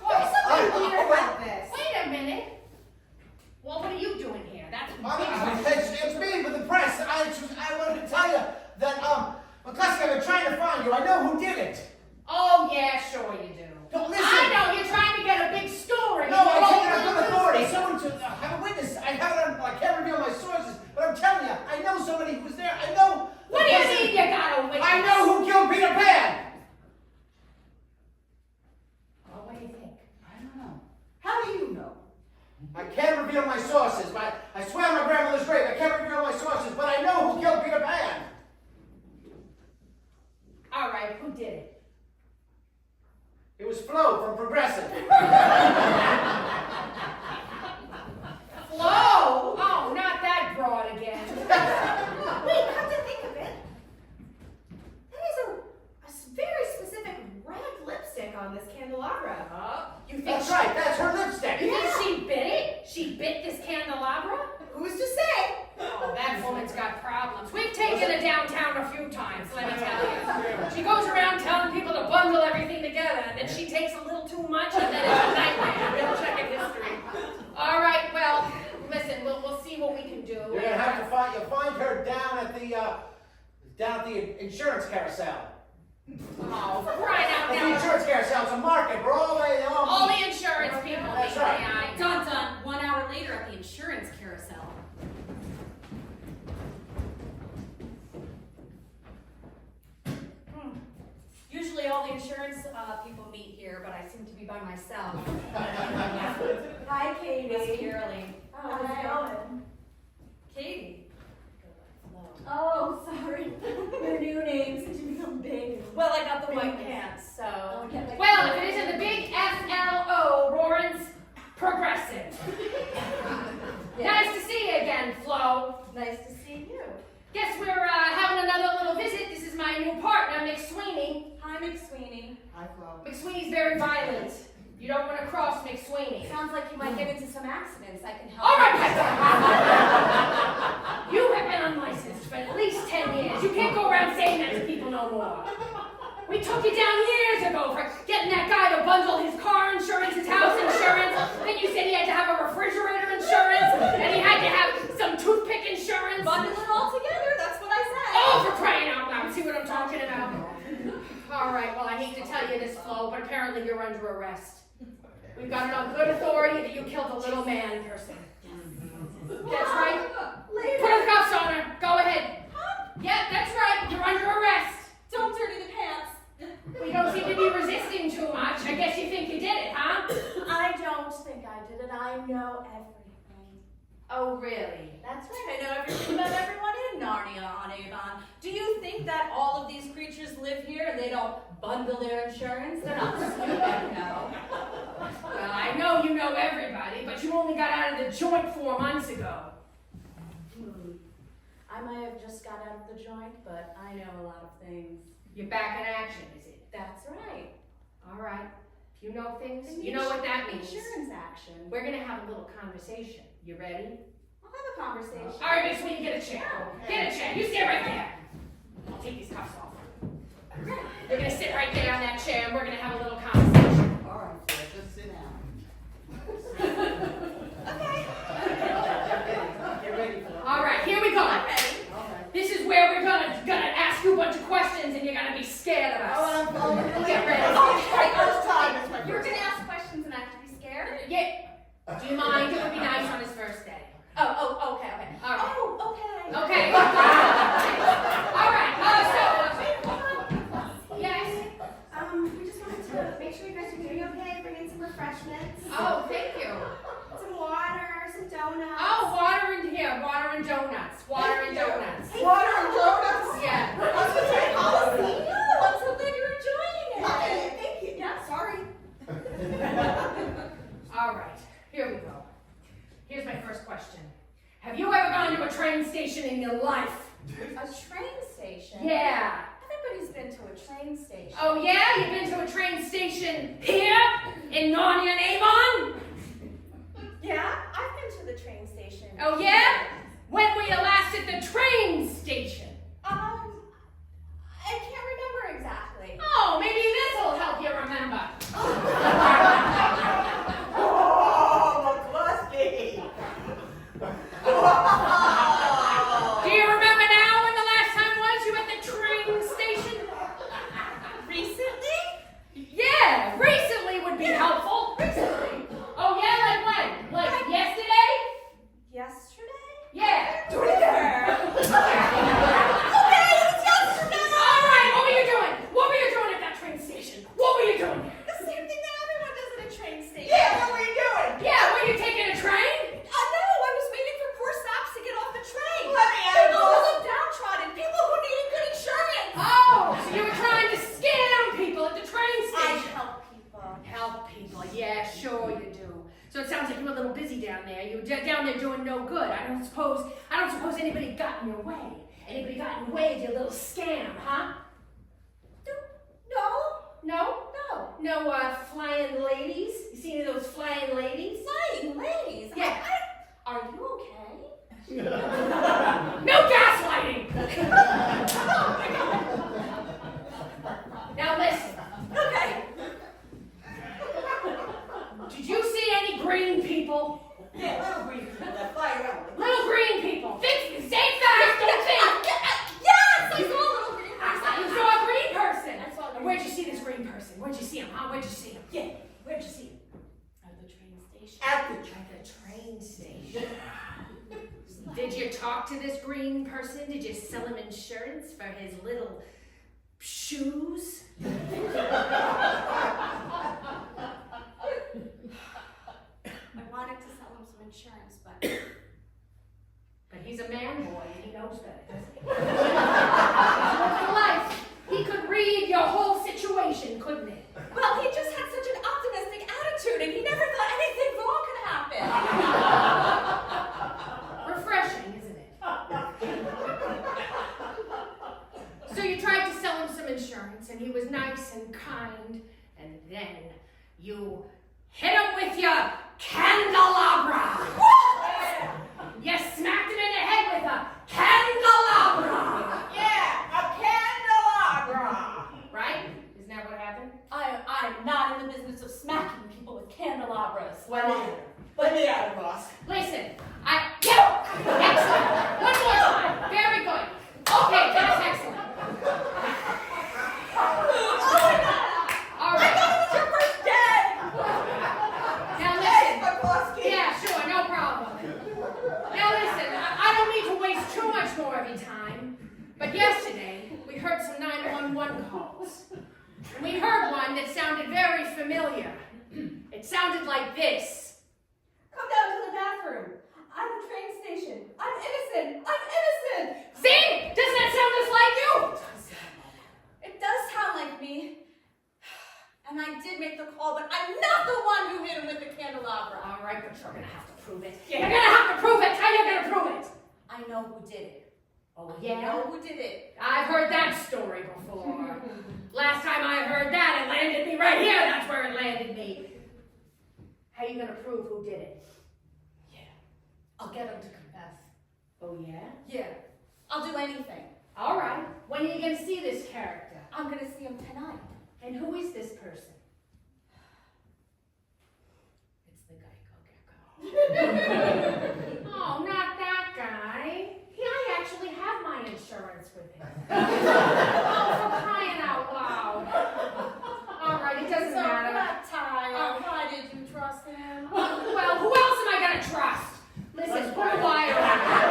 What? There's something weird about this. Wait a minute. Well, what are you doing here? That's a big question. It's me with the press. I wanted to tell you that, McCluskey, I've been trying to find you. I know who did it. Oh yeah, sure you do. Don't listen. I know you're trying to get a big story. No, I You're take it all on good over the authority. news. Someone to have a witness. I have it on, I can't reveal my sources, but I'm telling you, I know somebody who was there. I know. What do you mean you got a witness? I know who killed Peter Pan. Oh, what do you think? I don't know. How do you know? I can't reveal my sources. I swear on my grandmother's grave, I can't reveal my sources, but I know who killed Peter Pan. All right, who did it? It was Flo from Progressive. Flo? Oh, not that broad again. Wait, come to think of it. That is a very specific red lipstick on this candelabra. You think That's right, that's her lipstick. You think she bit it? She bit this candelabra? Who's to say? Oh, that woman's got problems. We've taken her downtown a few times, let me tell you. She goes around telling people to bundle everything together, and then she takes a little too much, and then it's a nightmare. We'll check in history. All right, well, listen, we'll see what we can do. You're gonna have to find her down at the insurance carousel. Oh, for crying out The loud. insurance carousel, it's a market where all All the insurance people That's think right. I know. Dun dun. 1 hour later at the insurance carousel. Usually all the insurance people meet here, but I seem to be by myself. Hi, Katie. Miss Caroline. How's it going? Katie. Oh, sorry. Your new name since you become big. Well, I got the white Famous. pants, so. Oh, yeah, like- Well, if it isn't the big FLO, Roarin's Progressive. Nice to see you again, Flo. Nice to see you. Guess we're having another little visit. This is my new partner, McSweeney. Hi, McSweeney. Hi, Flo. McSweeney's very violent. You don't want to cross McSweeney. Sounds like you might get into some accidents. I can help. All right, you have been unlicensed for at least 10 years. You can't go around saying that to people no more. We took you down years ago for getting that guy to bundle his car insurance, his house insurance. Then you said he had to have a refrigerator insurance, and he had to have some toothpick insurance. Bundle it all together. That's what I said. Oh, for crying out loud. See what I'm talking about? All right, well, I hate to tell you this, Flo, but apparently you're under arrest. We've got it on good authority that you killed a little man person. That's right. Put the cuffs on her. Go ahead. Yeah, that's right. You're under arrest. Don't dirty the pants. We don't seem to be resisting too much. I guess you think you did it, huh? I don't think I did it. I know everything. Oh, really? That's right. I know everything about everyone in Narnia on Avon. Do you think that all of these creatures live here and they don't bundle their insurance? They're not stupid, no. Well, I know you know everybody, but you only got out of the joint 4 months ago. I might have just got out of the joint, but I know a lot of things. You're back in action, is it? That's right. All right. If you know things, you know what that means. Insurance action. We're going to have a little conversation. You ready? I'll have a conversation. All right, Miss Sweeney, get a chair. Get a chair. You stay right there. I'll take these cuffs off. You're going to sit right there on that chair, and we're going to have a little conversation. All right, Flo, just sit down. Get ready, Flo. All right, here we go. All right. This is where we're gonna ask you a bunch of questions, and you're gonna be scared of us. Oh, I'm Get ready. Okay, first time, make sure you guys are doing okay. Bring in some refreshments. Oh, thank you. Some water, some donuts. Oh, water and here, water and donuts. Water and donuts. Water and donuts? Yeah. That's what's right policy. I'm so glad you're enjoying it. Thank you. Yeah, sorry. All right, here we go. Here's my first question. Have you ever gone to a train station in your life? A train station? Yeah. Everybody's been to a train station. Oh yeah? You've been to a train station here in Narnia and Avon? Yeah, I've been to the train station. Oh yeah? When were you last at the train station? I can't remember exactly. Oh, maybe this will help you remember. Oh, McCluskey! Do you remember now when the last time was you at the train station? Recently? Yeah, recently would be helpful. Recently? Oh yeah, like when? Like yesterday? Yesterday? Yeah. Where? All right, what were you doing? What were you doing at that train station? What were you doing? The same thing that everyone does at a train station. Yeah, what were you doing? Yeah, were you taking a train? No, I was waiting for poor saps to get off the train. Let me out. People who look downtrodden, people who needed good insurance. Oh, so you were trying to scam people at the train I station. help people. Help people, yeah, sure you do. So it sounds like you were a little busy down there. You were down there doing no good. I don't suppose anybody got in your way. Anybody got in your way of your little scam, huh? No. No, flying ladies? You see any of those flying ladies? Flying ladies. Yeah. Are you okay? No gaslighting! Now listen. Okay. Did you see any green people? Yeah, little green people that fly around. Little green people. Think, stay fast, don't think. Yes, I saw a little green person. You saw a green person. I saw a green Where'd you see this green person? Where'd you see him, huh? Where'd you see him? Yeah. Where'd you see him? At the train station. At the At the train station. Did you talk to this green person? Did you sell him insurance for his little shoes? I wanted to sell him some insurance, but But he's a man boy and he knows that, doesn't he? He's living life. He could read your whole situation, couldn't he? well, he just had such an optimistic attitude, and he never thought anything wrong could happen. Refreshing, isn't it? So you tried to sell him some insurance and he was nice and kind, and then you hit him with your candelabra. You smacked him in the head with a candelabra. Yeah, a candelabra. Right? Isn't that what happened? I'm not in the business of smacking people with candelabras. Let me out of boss. Listen, excellent. One more time. Very good. Okay, that's excellent. Oh my God! All right. It was your first day. Now Hey, listen. McCluskey. Yeah, sure, no problem. Now listen, I don't need to waste too much more of your time, but yesterday we heard some 911 calls. And we heard one that sounded very familiar. It sounded like this. Come down to the bathroom. I'm at the train station. I'm innocent. I'm innocent. See? Doesn't that sound just like you? It does sound like me. And I did make the call, but I'm not the one who hit him with the candelabra. All right, but you're gonna have to prove it. You're gonna have to prove it. How you gonna prove it? I know who did it. Oh, I know who did it. I've heard that story before. Last time I heard that, it landed me right here. That's where it landed me. How you gonna prove who did it? I'll get him to confess. Oh, yeah? Yeah. I'll do anything. All right. When are you gonna see this character? I'm gonna see him tonight. And who is this person? It's the Geico Gecko. Oh, not that guy. I actually have my insurance with him. Oh, for crying out loud. All right, it doesn't matter. Reptile. Why did you trust him? Well, who else am I gonna trust? Listen, put a wire on you.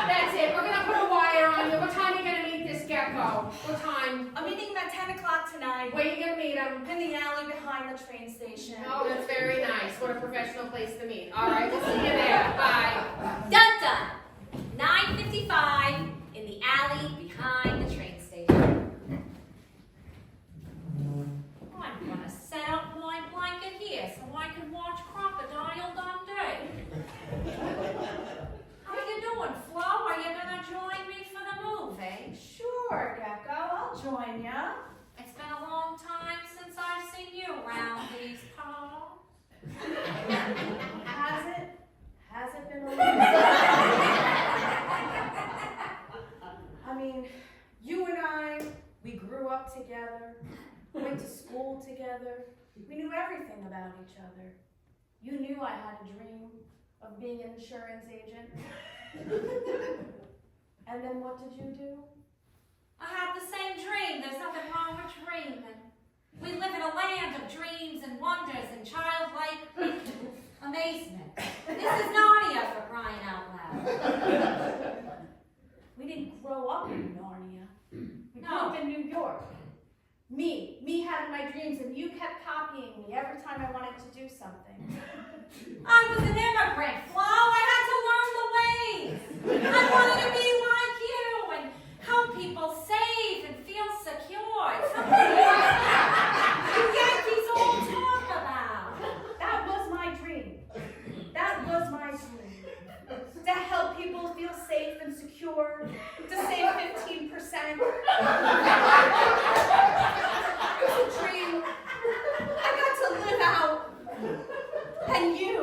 That's it. We're gonna put a wire on you. What time are you gonna meet this gecko? What time? I'm meeting him at 10 10 o'clock tonight. Where you gonna meet him? In the alley behind the train station. Oh, that's very nice. What a professional place to meet. All right, we'll see you there. Bye. Dun dun. 9:55 in the alley behind the train station. I'm gonna set up my blanket here so I can watch Crocodile Dundee. How you doing, Flo? Are you gonna join me for the movie? Sure, Gecko, I'll join ya. It's been a long time since I've seen you around these parts. Has it been a long time? I mean, you and I, we grew up together, went to school together. We knew everything about each other. You knew I had a dream of being an insurance agent. And then what did you do? I had the same dream. There's nothing wrong with dreaming. We live in a land of dreams and wonders and childlike amazement. This is Narnia, for crying out loud. We didn't grow up in Narnia. We grew No. up in New York. Me having my dreams, and you kept copying me every time I wanted to do something. I was an immigrant, Flo. I had to learn the ways. I wanted to be like you and help people save and feel secure. It's something you Yankees all talk about. That was my dream. That was my dream. To help people feel safe and secure, to save 15%. It was a dream I got to live out. And you.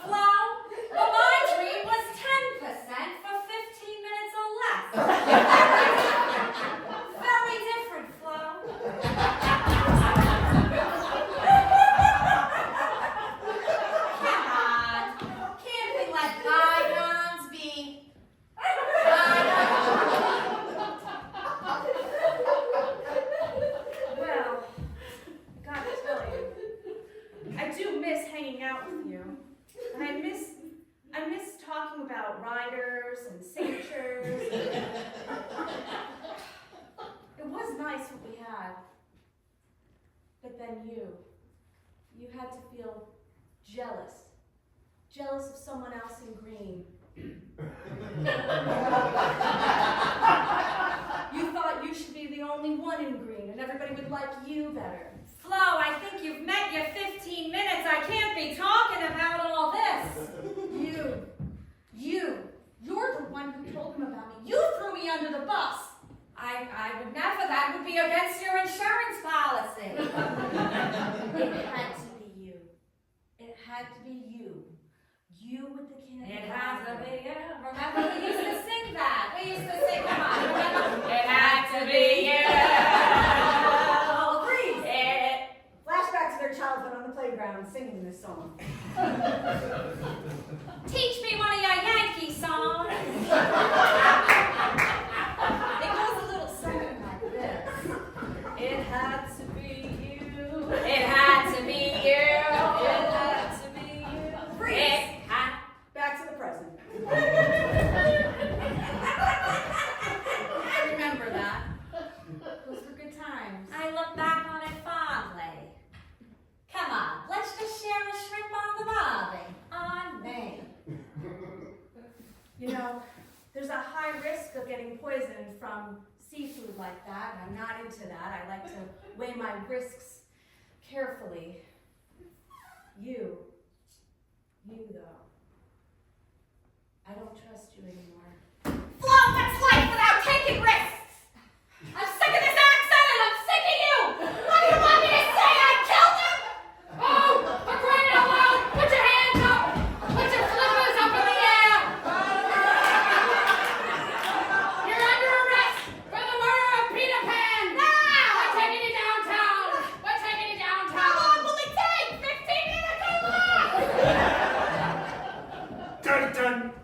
Flo, well, my dream was 10% for 15 minutes or less. Very different, Flo. Come on. Can't we let bygones be bygones? Well, gotta tell you, I do miss hanging out with you. And I miss talking about riders and signatures. It was nice what we had. But then you had to feel jealous. Jealous of someone else in green. You thought you should be the only one in green and everybody would like you better. Flo, I think you've met your 15 minutes. I can't be talking about all this. You're the one who told him about me. You threw me under the bus. I would never. That would be against your insurance policy. It had to be you. It had to be you. You with the candy. It has to be you. Remember, we used to sing that. We used to sing, come on, remember? It had to be you. Freeze! Flashback to their childhood on the playground singing this song. Teach me one of your Yankee songs. It goes a little something like this. It had to be you. It had to be you. It had to be you. Freeze! It had. Back to the present. I remember that. Those were good times. I look back on it fondly. Come on, let's just share a shrimp on the barbie. On me. You know, there's a high risk of getting poisoned from seafood like that, and I'm not into that. I like to weigh my risks carefully. You though, I don't trust you anymore. Flo, what's life without taking risks? I'm sick of this accent and I'm sick of you! What do you want me to say? I killed him? Oh, for crying out loud, put your hands up! Put your flippers up in the air! You're under arrest for the murder of Peter Pan! Now! We're taking you downtown! We're taking you downtown! How long will it take? 15 minutes or less! Dun dun!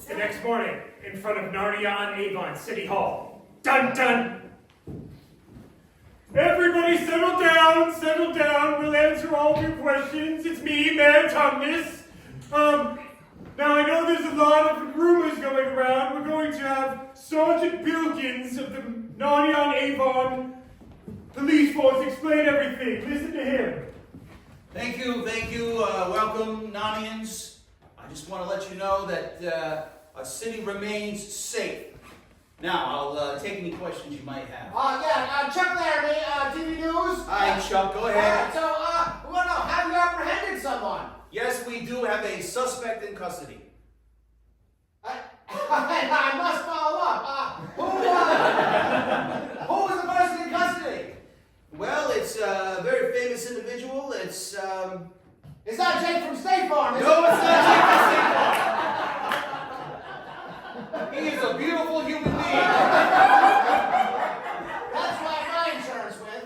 The next morning, in front of Narnia on Avon City Hall. Dun dun! Everybody settle down, settle down. We'll answer all of your questions. It's me, Mayor Tumnus. Now I know there's a lot of rumors going around. We're going to have Sergeant Bilkins of the Narnion Avon Police Force explain everything. Listen to him. Thank you. Welcome, Narnians. I just want to let you know that our city remains safe. Now, I'll take any questions you might have. Chuck Laramie, TV News. Hi, Chuck, go ahead. We want to know, have you apprehended someone? Yes, we do have a suspect in custody. I must follow up. Who was the person in custody? Well, it's a very famous individual. It's not Jake from State Farm, is it? No, it's not Jake from State Farm. He is a beautiful human being. That's why my insurance with.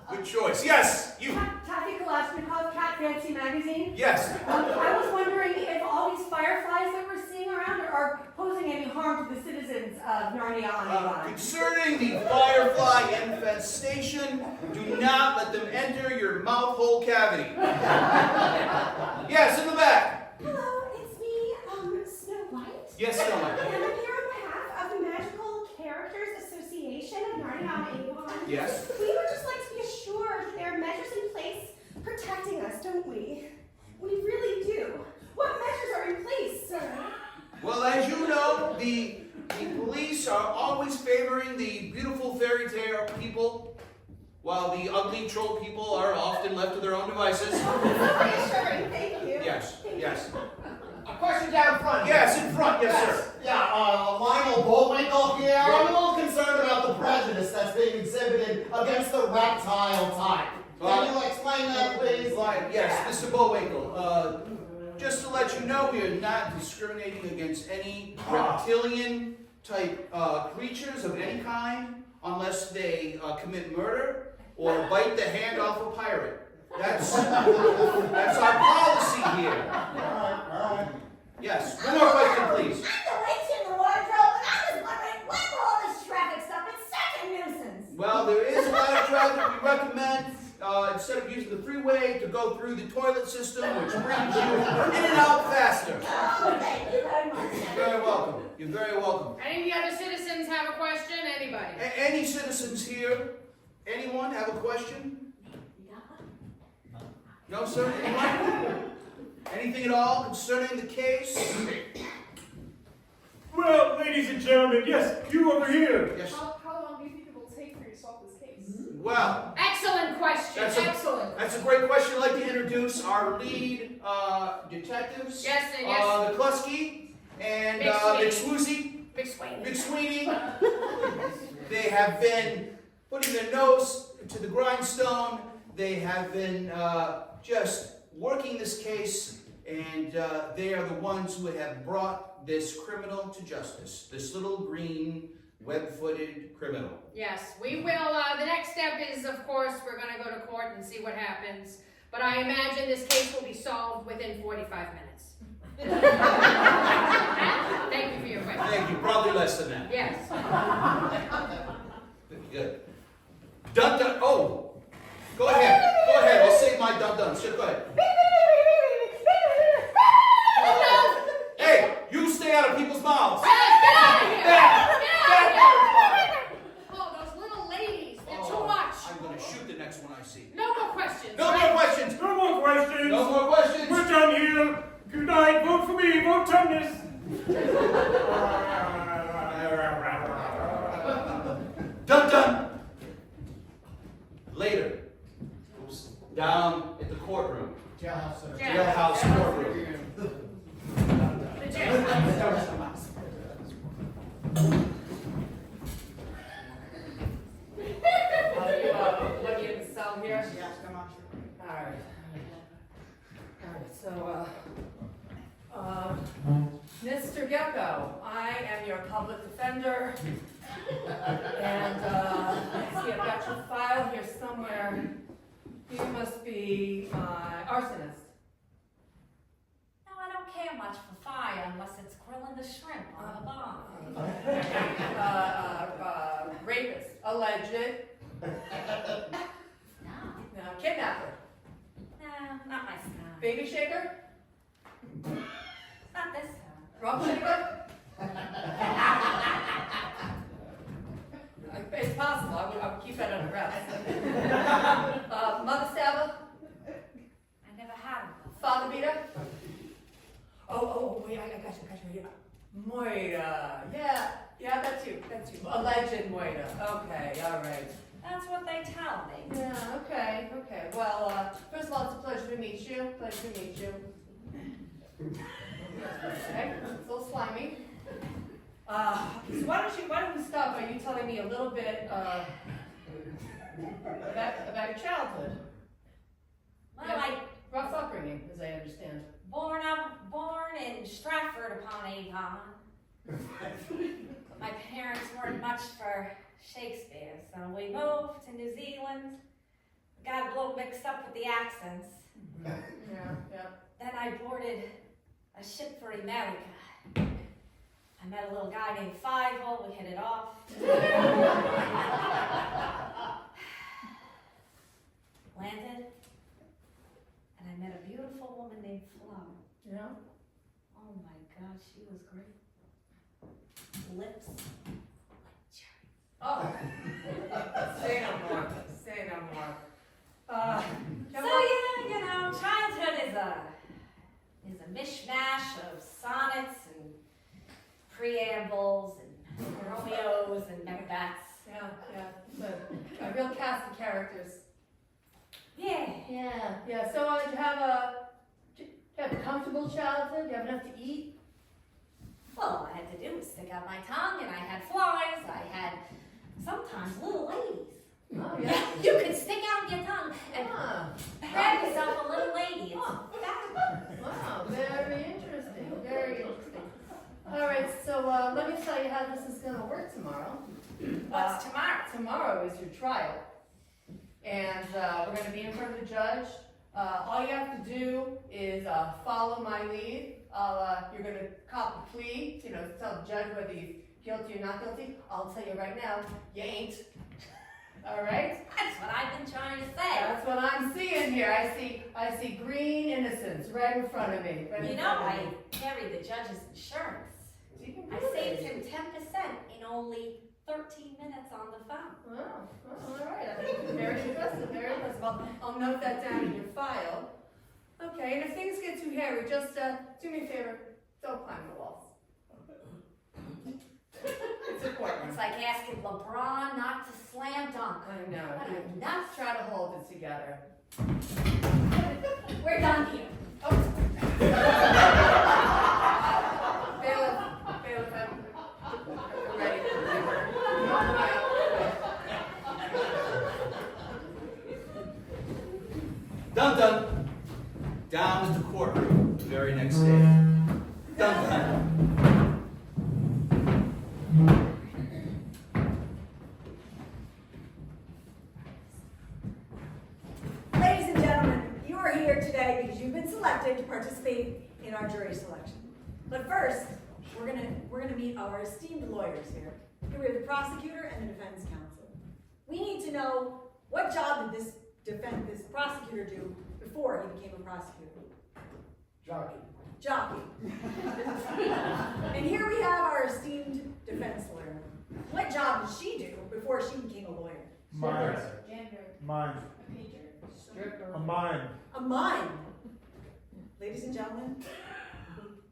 Good choice. Yes, you. Taffy Kalashnikov, Cat Fancy Magazine. Yes. I was wondering if all these fireflies that we're seeing around are posing any harm to the citizens of Narnia. Concerning the firefly infestation, do not let them enter your mouth hole cavity. Yes, in the back. Hello, it's me, Snow White. Yes, Snow White. And I'm here on behalf of the Magical Characters Association of Narnia Avon. Yes. We would just like to be assured there are measures in place protecting us, don't we? We really do. What measures are in place, sir? Well, as you know, the police are always favoring the beautiful fairy tale people, while the ugly troll people are often left to their own devices. Reassuring, thank you. Yes. A question down front. Yes, in front, yes, sir. Yeah, Lionel Bullwinkle here. I'm a little concerned about the prejudice that's being exhibited against the reptile type. Can you explain that, please? Right, yes, Mr. Bullwinkle. Just to let you know, we are not discriminating against any reptilian type creatures of any kind unless they commit murder or bite the hand off a pirate. That's our policy here. All right. Yes, one more question, please. I'm the witch in the wardrobe, and I was wondering what all this traffic stuff? It's such a nuisance. Well, there is a lot of traffic. We recommend, instead of using the freeway, to go through the toilet system, which brings you in and out faster. Oh, thank you very much. You're very welcome. You're very welcome. Any of the other citizens have a question? Anybody? Any citizens here? Anyone have a question? No, sir? Anyone? Anything at all concerning the case? Well, ladies and gentlemen, yes, you over here. Yes. How long do you think it will take for you to solve this case? Well, Excellent question. Excellent. that's a great question. I'd like to introduce our lead detectives. Yes, and yes. McCluskey and McSweeney. They have been putting their nose to the grindstone. They have been just working this case, and they are the ones who have brought this criminal to justice, this little green, web-footed criminal. Yes, we will. The next step is, of course, we're going to go to court and see what happens. But I imagine this case will be solved within 45 minutes. Thank you for your question. Thank you. Probably less than that. Yes. Good. Dun dun. Oh, go ahead. Go ahead. I'll save my dun duns. Just go ahead. Hey, you stay out of people's mouths. Get out of here! Get out of here! Oh, those little ladies, they're Oh, too much. I'm going to shoot the next one I see. No more questions. No right? more questions. No more questions. No more questions. We're done here. Good night. Vote for me. Vote Tumnus. Dun dun. Later. Down at the courtroom. Jailhouse, sir. Jailhouse courtroom. The jailhouse. Let me in the cell here. Yes, come on. Alright. So, Mr. Gecko, I am your public defender. And, let's see, I've got your file here somewhere. You must be my arsonist. No, I don't care much for fire unless it's grilling the shrimp on the bone. Rapist. Alleged. No, Kidnapper. no, not my style. Baby shaker? Not this time. Rump shaker? It's possible. I would keep that under wraps. Mother stabber? I never had one. Father beater? Oh, wait, I got you right here. Moira. Yeah, that's you. Alleged Moira. Okay, all right. That's what they tell me. Yeah, okay. Well, first of all, it's a pleasure to meet you. Okay, it's a little slimy. So why don't we start by you telling me a little bit about your childhood? Well, Yeah, rough upbringing, as I understand. born in Stratford upon Avon. But my parents weren't much for Shakespeare, so we moved to New Zealand. Got a little mixed up with the accents. Yeah. Then I boarded a ship for America. I met a little guy named Five-Hole, we hit it off. Landed, and I met a beautiful woman named Flo. Yeah. Oh my God, she was great. Lips. Oh. Say no more. So yeah, you know, childhood is a mishmash of sonnets and preambles and Romeos and Macbeths. Yeah. A real cast of characters. Yeah. So did you have a comfortable childhood? You have enough to eat? Well, all I had to do was stick out my tongue, and I had flies. I had sometimes little ladies. Oh yeah. You could stick out your tongue and grab yourself a little lady. It's fabulous. Wow, very interesting. All right, so let me tell you how this is going to work tomorrow. What's tomorrow? Tomorrow is your trial, and we're going to be in front of the judge. All you have to do is follow my lead. You're going to cop a plea, tell the judge whether you're guilty or not guilty. I'll tell you right now, you ain't. All right? That's what I've been trying to say. That's what I'm seeing here. I see green innocence right in front of me. You know, I carry the judge's insurance. I saved him 10% in only 13 minutes on the phone. Wow, all right. Very impressive. I'll note that down in your file. Okay, and if things get too hairy, just do me a favor. Don't climb the walls. It's important. It's like asking LeBron not to slam dunk. I know. Let's try to hold it together. We're done here. Bailiff, I'm ready. Dun. Down at the courtroom the very next day. Dun. Ladies and gentlemen, you are here today because you've been selected to participate in our jury selection. But first, we're gonna meet our esteemed lawyers here. Here we have the prosecutor and the defense counsel. We need to know, what job did this prosecutor do before he became a prosecutor? Jockey. And here we have our esteemed defense lawyer. What job did she do before she became a lawyer? Mime. A mime. A mime. Ladies and gentlemen,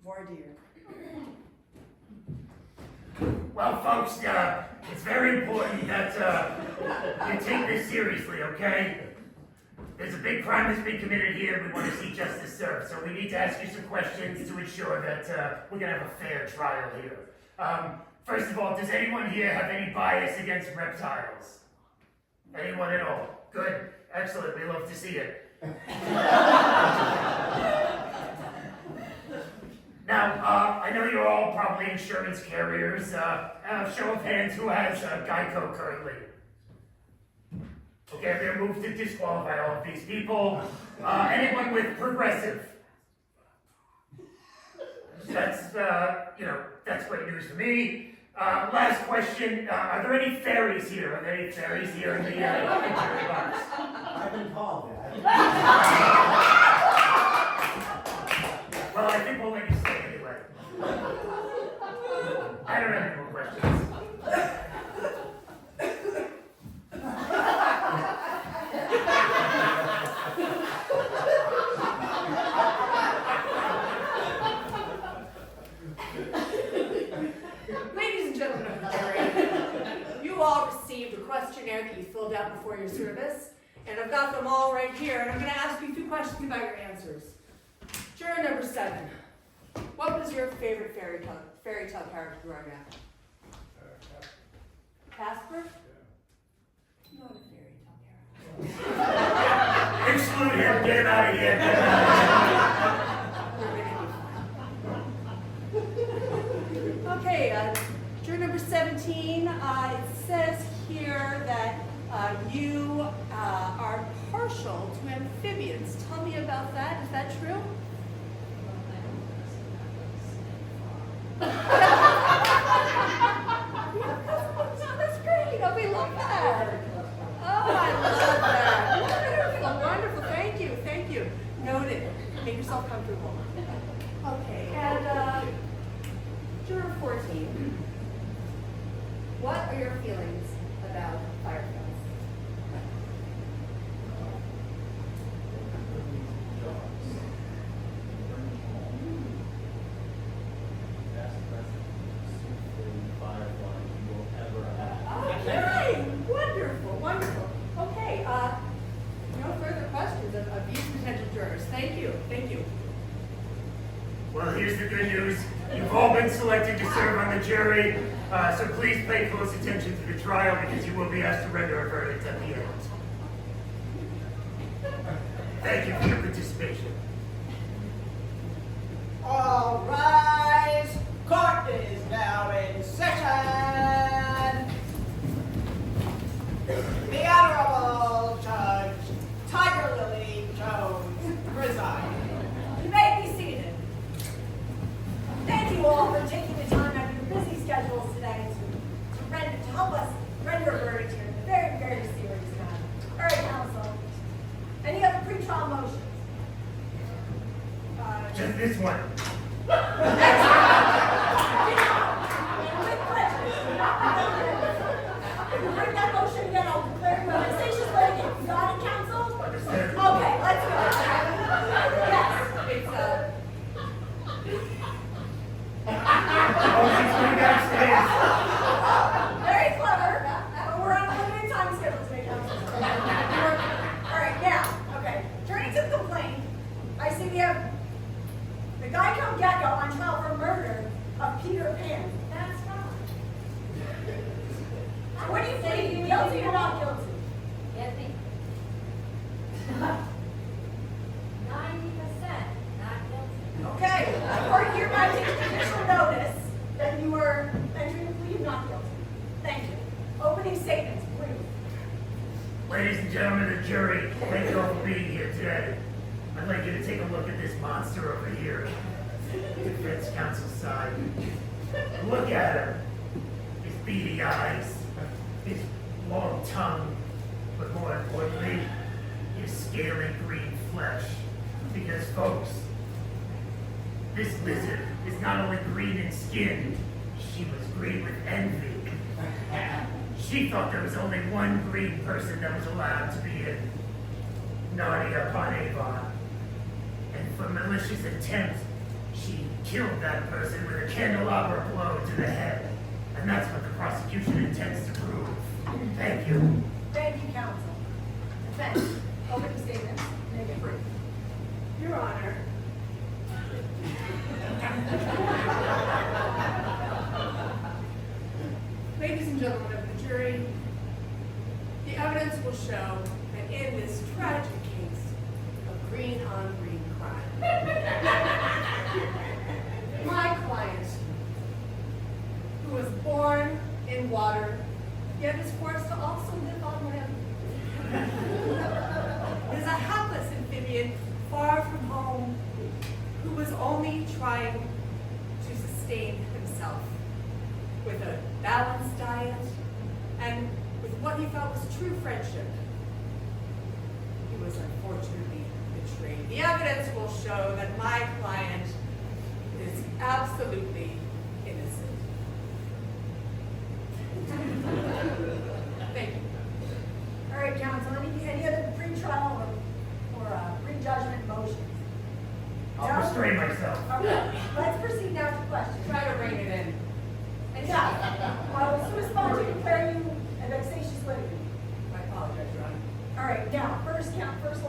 voir dire. Well, folks, it's very important that you take this seriously, okay? There's a big crime that's been committed here. We want to see justice served, so we need to ask you some questions to ensure that we're going to have a fair trial here. First of all, does anyone here have any bias against reptiles? Anyone at all? Good. Excellent. We love to see it. Now, I know you're all probably insurance carriers. Show of hands, who has Geico currently? Okay, I'm going to move to disqualify all of these people. Anyone with Progressive? That's, that's great news for me. Last question, are there any fairies here? Are there any fairies here in the jury box? I've been called that. Well, I think don't have any more questions. Ladies and gentlemen of the jury, you all received a questionnaire that you filled out before your service, and I've got them all right here, and I'm going to ask you a few questions about your answers. Juror number 7, what was your favorite fairy tale character growing up? Casper? Not a fairy tale character. Exclude him, get him out of here, get him out of here. Okay, juror number 17, it says here that you are partial to amphibians. Tell me about that. Is that true? That's great. Oh, we love that. Oh, I love that. Wonderful, wonderful. Thank you, thank you. Noted. Make yourself comfortable. Okay, and juror 14. What are your feelings about fireflies? Okay, wonderful, wonderful. Okay, no further questions of these potential jurors. Thank you, thank you. Well, here's the good news. You've all been selected to serve on the jury, so please pay close attention to the trial because you will be asked to render a verdict at the end. Thank you for your participation. All rise. Court is now in session. The Honorable Judge Tiger Lily Jones presiding. You may be seated. Thank you all for taking the time out of your busy schedules today to help us render a verdict here in a very, very serious matter. All right, counsel. Any other pretrial motions? Just this one. With prejudice. If you bring that motion again, I'll declare you a vexatious litigant. You got it, counsel? Understood. Okay, let's go. Yes. It's Oh, she's going downstairs. Very clever, but we're on a limited time schedule today, counsel. All right, now, okay. Turning to the complaint, I see we have the guy come Gecko on trial for murder of Peter Pan. That's right. So what do you plead, guilty or not guilty? Guilty. 90% not guilty. Okay, the court hereby takes judicial notice that you are entering a plea of not guilty. Thank you. Opening statements, please. Ladies and gentlemen of the jury, thank you all for being here today. I'd like you to take a look at this monster over here. Defense counsel's side. Look at her. His beady eyes, his long tongue, but more importantly, his scaly green flesh. Because folks, this lizard is not only green in skin, she was green with envy. She thought there was only one green person that was allowed to be in Narnia upon Avon. And for malicious intent, she killed that person with a candelabra blow to the head. And that's what the prosecution intends to prove. Thank you. Thank you, counsel. Defense, opening statements, make it brief. Your Honor. Ladies and gentlemen of the jury, the evidence will show that in this tragic case of green-on-green crime, my client, who was born in water, yet is forced to also live on land, is a hapless amphibian far from home, who was only trying to sustain himself with a balanced diet and with what he felt was true friendship. He was unfortunately betrayed. The evidence will show that my client is absolutely innocent. Thank you. All right, counsel, any other pre-trial or pre-judgment motions? I'll restrain myself. Okay, let's proceed now to questions. Try to rein it in. And yeah, I will respond to declare you a vexatious litigant. I apologize, Your Honor. All right, now, first witness.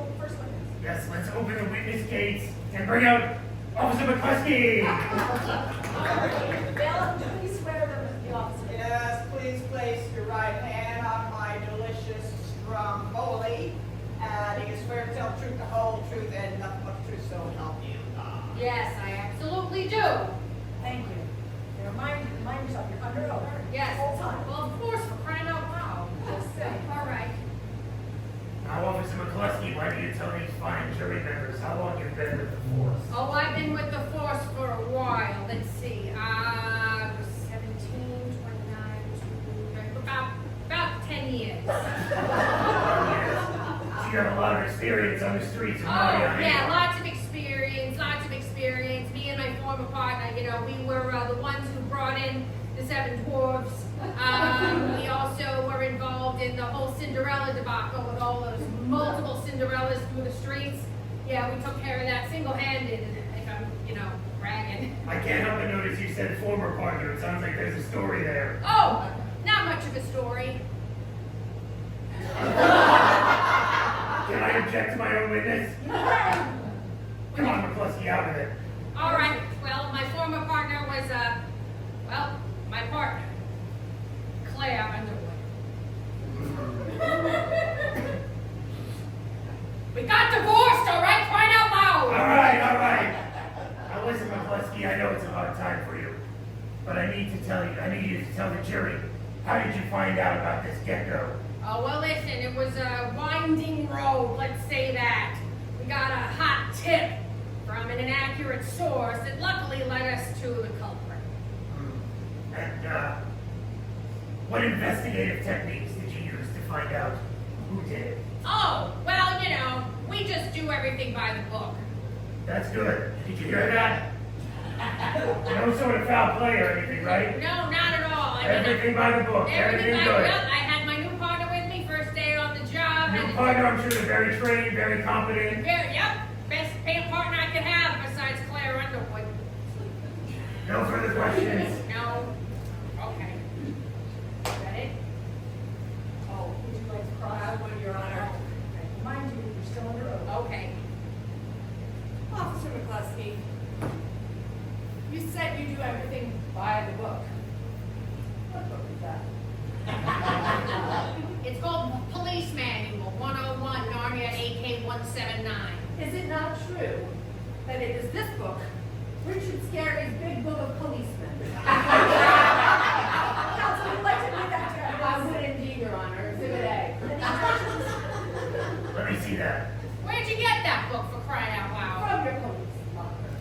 Yes, let's open the witness gates and bring out Officer McCluskey. Bailiff, please swear the officer. Yes, please place your right hand on my delicious stromboli. Do you swear to tell the truth, the whole truth, and nothing but the truth, so help you God? Yes, I absolutely do. Thank you. Now, remind yourself, you're under oath. Yes. Whole time. Well, of course, for crying out loud. Just say. All right. Now, Officer McCluskey, why do you tell these fine jury members how long you've been with the force? Oh, I've been with the force for a while. Let's see. 17, 29, about 10 years. You got a lot of experience on the streets of Oh, Miami. yeah, lots of experience, Me and my former partner, we were the ones who brought in the 7 dwarves. We also were involved in the whole Cinderella debacle with all those multiple Cinderellas through the streets. Yeah, we took care of that single-handed, if I'm, bragging. I can't help but notice you said former partner. It sounds like there's a story there. Oh, not much of a story. Can I object to my own witness? Come on, McCluskey, out with it. All right, well, my former partner was, my partner, Claire Underwood. We got divorced, all right? Crying out loud! All right. Now listen, McCluskey, I know it's a hard time for you, but I need you to tell the jury, how did you find out about this gecko? Oh, well, listen, it was a winding road, let's say that. We got a hot tip from an inaccurate source that luckily led us to the culprit. And, what investigative techniques did you use to find out who did it? Oh, well, we just do everything by the book. That's good. Did you hear that? No sort of foul play or anything, right? No, not at all. Everything by the book. Everything good. I had my new partner with me first day on the job. New partner, I'm sure they're very trained, very competent. Best paying partner I could have besides Claire Underwood. No further questions. No. Okay. Is that it? Oh, would you like to cross? I would, Your Honor. Remind you, you're still under oath. Okay. Officer McCluskey, you said you do everything by the book. What book is that? It's called Police Manual 101, Narnia AK 179. Is it not true that it is this book, Richard Scarry's Big Book of Policemen? Counsel, would you like to read that to us? I would indeed, Your Honor. Exhibit A. Let me see that. Where'd you get that book for crying out loud? From your police locker.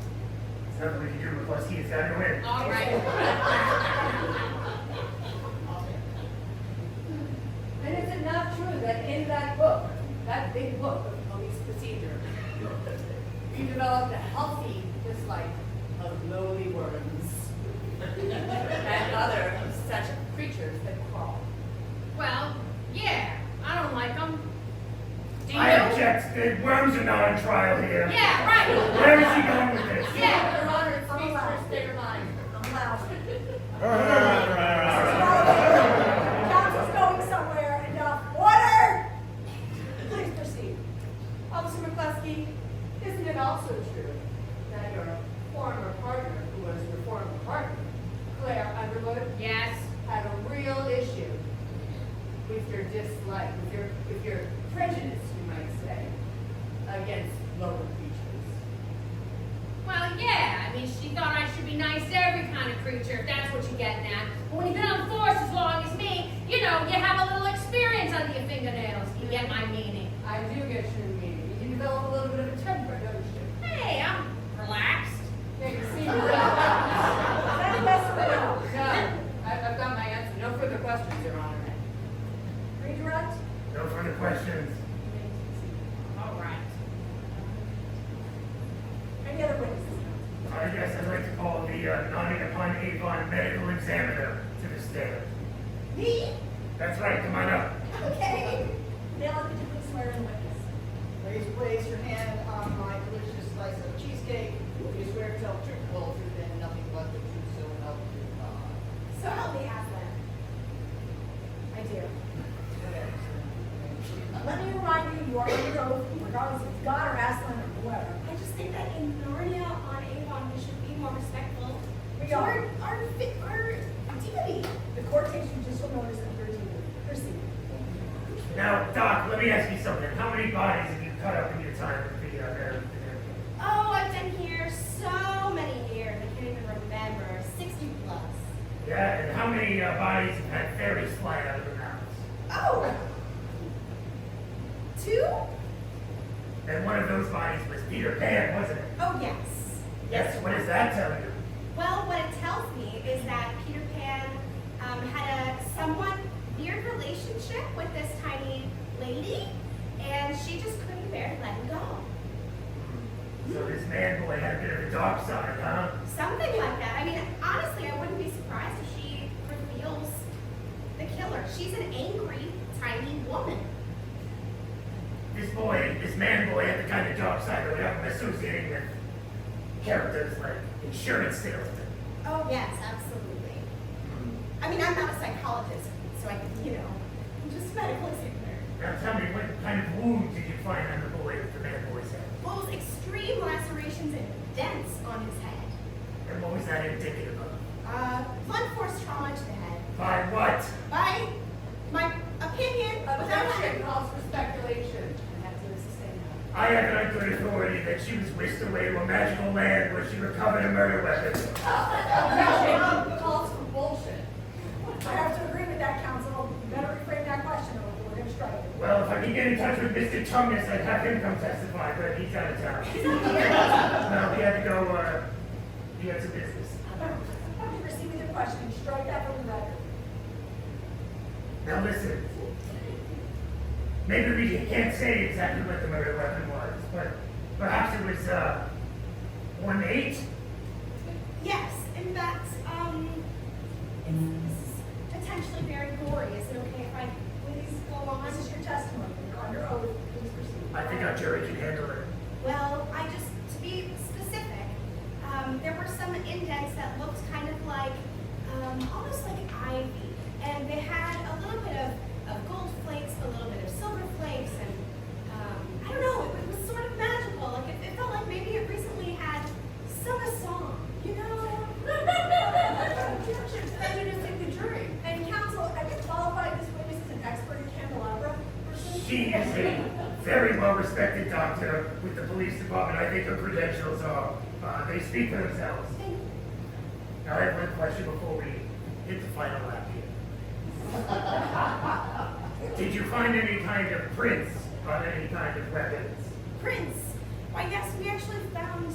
It's nothing we can do, McCluskey. It's got to win. All right. And is it not true that in that book, that big book of police procedure, you developed a healthy dislike of lowly worms and other such creatures that crawl? Well, yeah, I don't like them. Do you? I object. The worms are not on trial here. Yeah, right. Where is she going with this? Yeah. Your Honor, it speaks for a state of mind. I'm loud. Right. Counsel's going somewhere. Enough. Order! Please proceed. Officer McCluskey, isn't it also true that your former partner, who was your former partner, Claire Underwood, Yes. had a real issue with your dislike, with your prejudice, you might say, against lower creatures? Well, yeah. I mean, she thought I should be nice to every kind of creature, if that's what you're getting at. But when you've been on the force as long as me, you have a little experience under your fingernails. You get my meaning. I do get your meaning. You develop a little bit of a temper, don't you? Hey, I'm relaxed. Yeah, you see, That's best for now. No, I've got my answer. No further questions, Your Honor. Redirect? No further questions. All right. Any other witnesses? I guess I'd like to call the non-upon Avon medical examiner to the stand. Me? right, come on up. Okay. Dale, could you please swear in the witness? Please place your hand on my delicious slice of cheesecake. You swear to tell the truth, the whole truth, and nothing but the truth, so help you God. So help me, Aslan. I do. Let me remind you, you are under oath, regardless if it's God or Aslan or whoever. I just think that in Narnia on Avon, we should be more respectful We to are. our deity. The court takes judicial notice of your deed. Proceed. Now, Doc, let me ask you something. How many bodies have you cut up in your time with the American? Oh, I've been here so many years, I can't even remember. 60 plus. Yeah, and how many bodies have had fairies fly out of their mouths? Oh! 2? And one of those bodies was Peter Pan, wasn't it? Oh, yes. Yes, what does that tell you? Well, what it tells me is that Peter Pan had a somewhat weird relationship with this tiny lady, and she just couldn't bear to let him go. So this man boy had a bit of a dark side, huh? Something like that. I mean, honestly, I wouldn't be surprised if she reveals the killer. She's an angry, tiny woman. This man boy had the kind of dark side that I'm associating with characters like insurance salesmen. Oh, yes, absolutely. I mean, I'm not a psychologist, so I can, I'm just medical examiner. Now tell me, what kind of wound did you find on the boy with the man boy's head? Well, it was extreme lacerations and dents on his head. And what was that indicative of? Blunt force trauma to the head. By what? By my opinion, without Objection calls for speculation. I have to sustain that. I have it on good authority that she was whisked away to a magical land where she recovered a murder weapon. Objection calls for bullshit. I have to agree with that, counsel. You better reframe that question or we're going to strike it. Well, if I can get in touch with Mr. Chungus, I'd have him come testify, but he's out of town. He's not here. No, he had to go, he had some business. Proceed with your question. Strike that from the record. Now listen. Maybe we can't say exactly what the murder weapon was, but perhaps it was, 1-8? Yes, in fact, it's potentially very gory. Is it okay if I please go on? This is your testimony. You're under oath. Please proceed. I think our jury can handle it. Well, to be specific, there were some indents that looked kind of like, almost like ivy. And they had a little bit of gold flakes, a little bit of silver flakes, and I don't know, it was sort of magical. Like it felt like maybe it recently had sung a song, Objection. Prejudicing the jury. And counsel, have you qualified this witness as an expert in candelabra? She is a very well-respected doctor with the police department. I think her credentials are, they speak for themselves. Now I have one question before we hit the final lap here. Did you find any kind of prints on any kind of weapons? Prince. Why, yes, we actually found,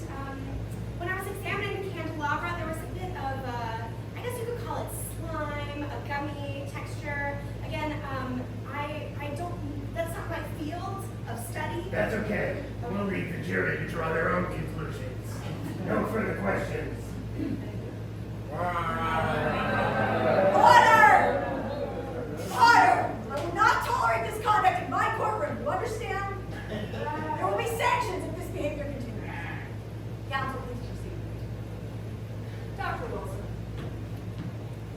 when I was examining the candelabra, there was a bit of, I guess you could call it slime, a gummy texture. Again, I don't, that's not my field of study. That's okay. We'll leave the jury to draw their own conclusions. No further questions. Order! Order! I will not tolerate this conduct in my courtroom. You understand? There will be sanctions if this behavior continues. Counsel, please proceed. Dr. Wilson,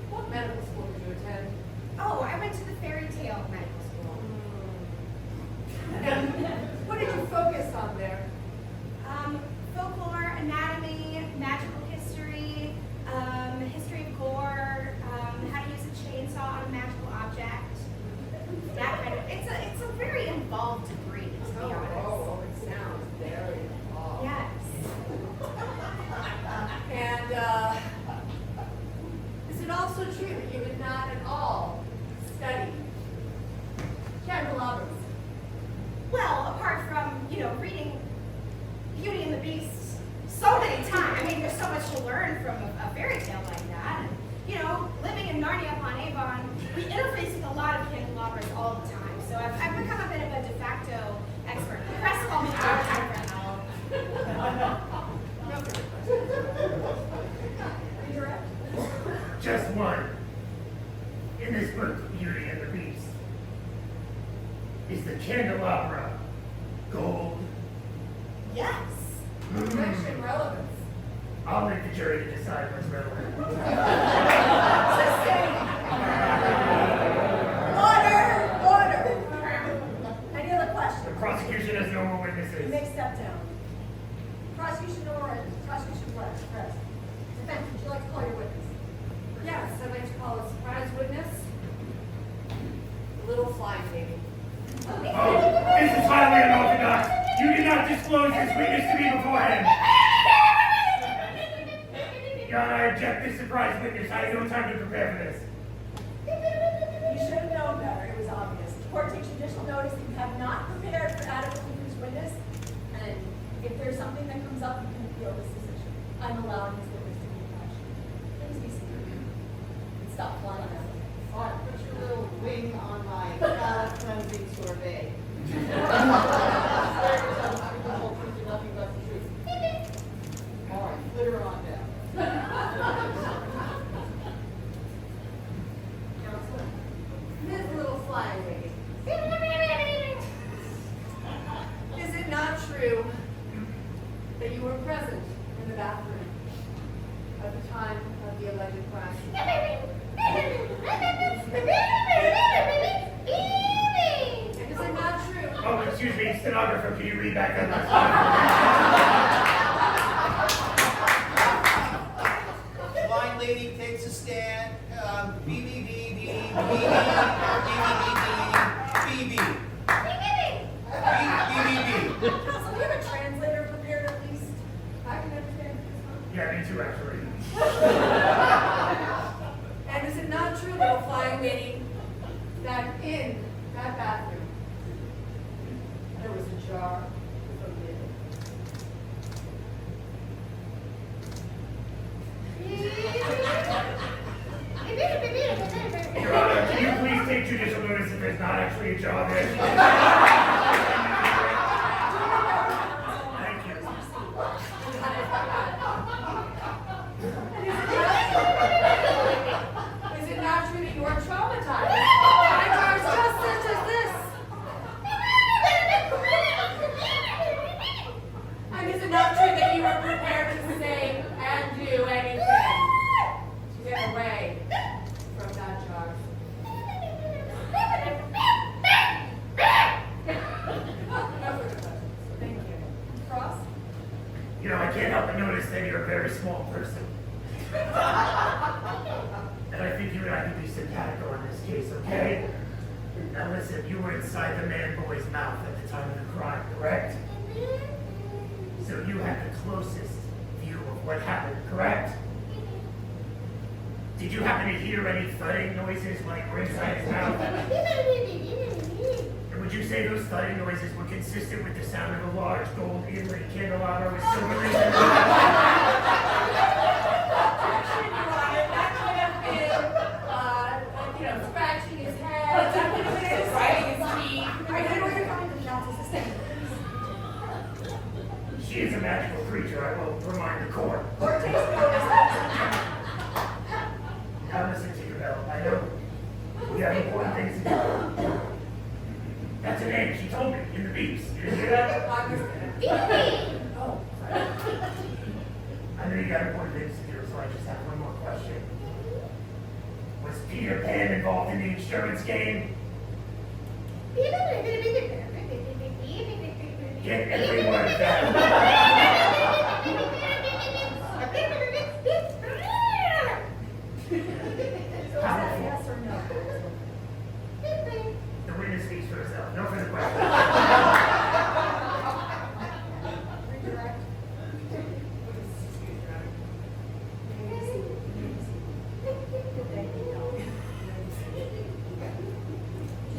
what medical school did you attend? Oh, I went to the fairy tale medical school. And what did you focus on there? Folklore, anatomy, magical history, history of gore, how to use a chainsaw on a magical object. That kind of, it's a very involved degree, to be honest. Oh, it sounds very involved. Yes. And is it also true that you did not at all study candelabras? Well, apart from, reading Beauty and the Beast so many times. I mean, there's so much to learn from a fairy tale like that. And, living in Narnia upon Avon, we interface with a lot of candelabras all the time. So I've become a bit of a de facto expert. The press call me all the time for help. Redirect. Just one. In this book, Beauty and the Beast, Is the candelabra gold? Yes. Mention relevance. I'll let the jury to decide what's relevant. Order! Any other The questions? prosecution has no more You witnesses. may step down. Prosecution press. Defense, would you like to call your witness? Yes, I'd like to call a surprise witness. Little flying baby. Oh, this is highly unorthodox. You did not disclose this witness to me beforehand. Your Honor, I object this surprise witness. I had no time to prepare for this. You should have known better, it was obvious. The court takes judicial notice that you have not prepared adequately for this witness, and if there's something that comes up, you can appeal this decision. I'm allowing this witness to be attached. Please be seated. And stop flying on that. All right, put your little wing on my palate cleansing sorbet. Swear to tell the truth, the whole truth, and nothing but the truth. All right, put her on down. Counselor. Ms. Little flying baby. Is it not true that you were present in the bathroom at the time of the alleged crime? And is it not true? Oh, excuse me, stenographer, can you read back that last The blind lady takes a stand. BBB. Counsel, do you have a translator prepared at least? I can understand this one. Yeah, me too, actually. And is it not true, little flying lady, that in that bathroom there was a jar with a lid? Your Honor, can you please take judicial notice that there's not actually a jar there? Thank you. Is it not true that you are traumatized by jars just such as this? And is it not true that you are prepared to say and do anything to get away from that jar? No further questions. Thank you. Cross? You know, I can't help but notice that you're a very small person. And I think you and I can be simpatico on this case, okay? Now listen, you were inside the man-boy's mouth at the time of the crime, correct? So you had the closest view of what happened, correct? Did you happen to hear any thudding noises while you were inside his mouth? And would you say those thudding noises were consistent with the sound of a large gold inlaid candelabra with silver rings? Actually, Your Honor, that could have been, scratching his head. That could have been grinding his teeth. I know where you're coming from, counsel, sustain. She is a magical creature, I will remind the court. Court takes notice. Now listen to your bell. I know we have important things to do. That's a name, she told me, in the beeps. You didn't hear that? I was gonna. Oh, sorry. I know you got important things to do, so I just have one more question. Was Peter Pan involved in the insurance game? Get every word of that. Powerful. Yes or no? The witness speaks for herself. No further questions. Redirect.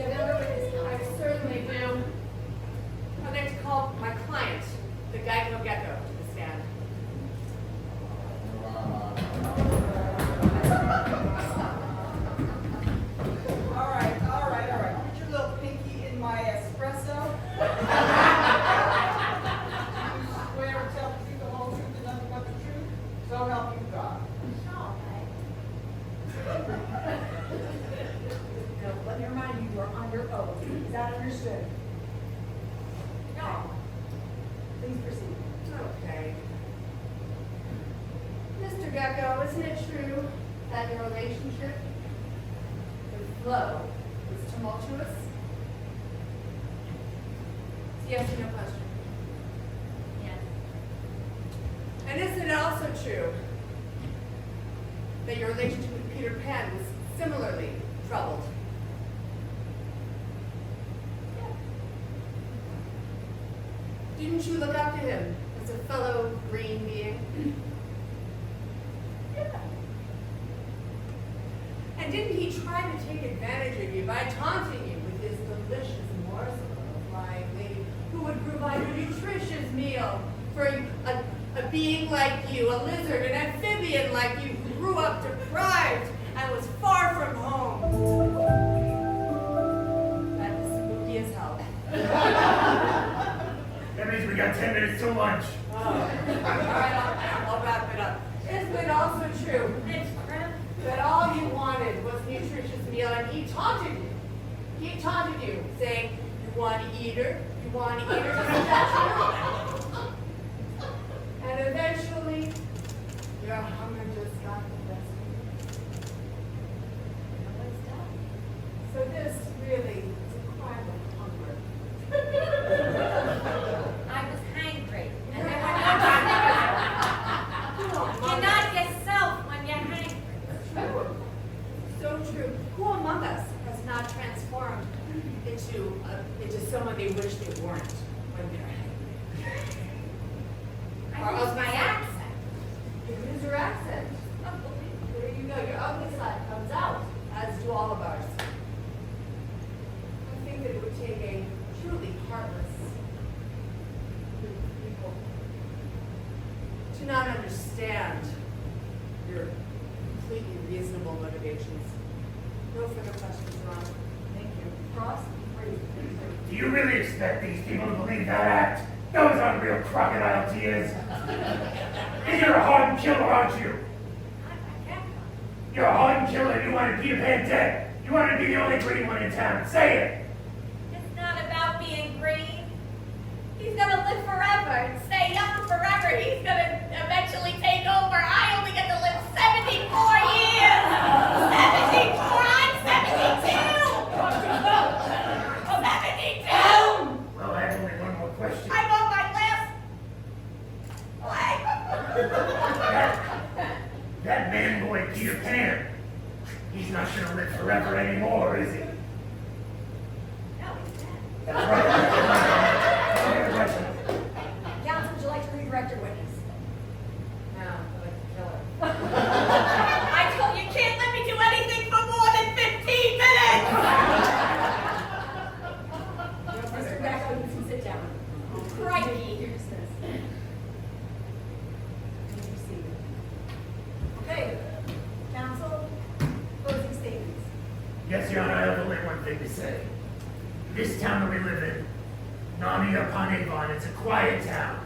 I certainly do. I'd like to call my client, the Geico Gecko, to the stand. All right. Put your little pinky in my espresso on your oath. Is that understood? No. Please proceed. Okay. Mr. Gecko, isn't it true that your relationship with Flo is tumultuous? Yes or no question? Yes. And isn't it also true that your relationship with Peter Pan was similarly troubled? Didn't you look up to him as a fellow green being? And didn't he try to take advantage of you by taunting you with his delicious morsel of flying lady who would provide a nutritious meal for a being like you, a lizard, an amphibian like you, who grew up deprived and was far from home? That is spooky as hell. That means we got 10 minutes till lunch. Oh. All right, I'll wrap it up. Isn't it also true that all you wanted was nutritious meal, and he taunted you? He taunted you, saying, "You want to eat her? You want to eat her?" Isn't that true? And eventually, your hunger just got the best of you. So this really is a crime of hunger. I was hangry. And then Oh, you're not yourself when you're hangry. True. So true. Who among us has not transformed into someone they wish they weren't when they're hangry? I lose my accent. You lose your accent. There you go. Your ugly side comes out, as do all of ours. I think that it would take a truly heartless group of people to not understand your completely reasonable motivations. No further questions, Your Honor. Thank you. Cross, please. Do you really expect these people to believe that act? Those aren't real crocodile tears. And you're a hardened killer, aren't you? You're a hardened killer and you wanted Peter Pan dead. You wanted to be the only green one in town. Say it. It's not about being green. He's gonna live forever and stay young forever. He's gonna eventually take over. I only get to live 74 years. 74. I'm 72. 72. Well, I have only one more question. I'm on my last That man boy Peter Pan, he's not gonna live forever anymore, is he? No, he's dead. That's right. Counsel, would you like to redirect your witness? No, I'd like to kill her. I told you, you can't let me do anything for more than 15 minutes. Mr. Greco, you can sit down. Crikey. Okay, counsel, closing statements. Yes, Your Honor, I have only one thing to say. This town that we live in, Nami upon Avon, it's a quiet town.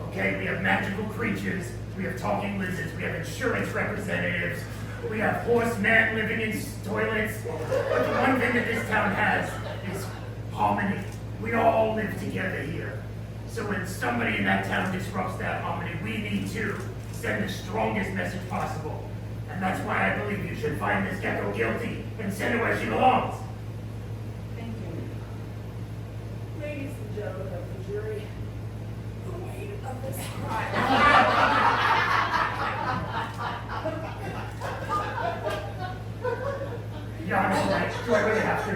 Okay, we have magical creatures, we have talking lizards, we have insurance representatives, we have horsemen living in toilets. But the one thing that this town has is harmony. We all live together here. So when somebody in that town disrupts that harmony, we need to send the strongest message possible. And that's why I believe you should find this gecko guilty and send her where she belongs. Thank you. Ladies and gentlemen of the jury, the weight of this crime. Your Honor, do I really have to?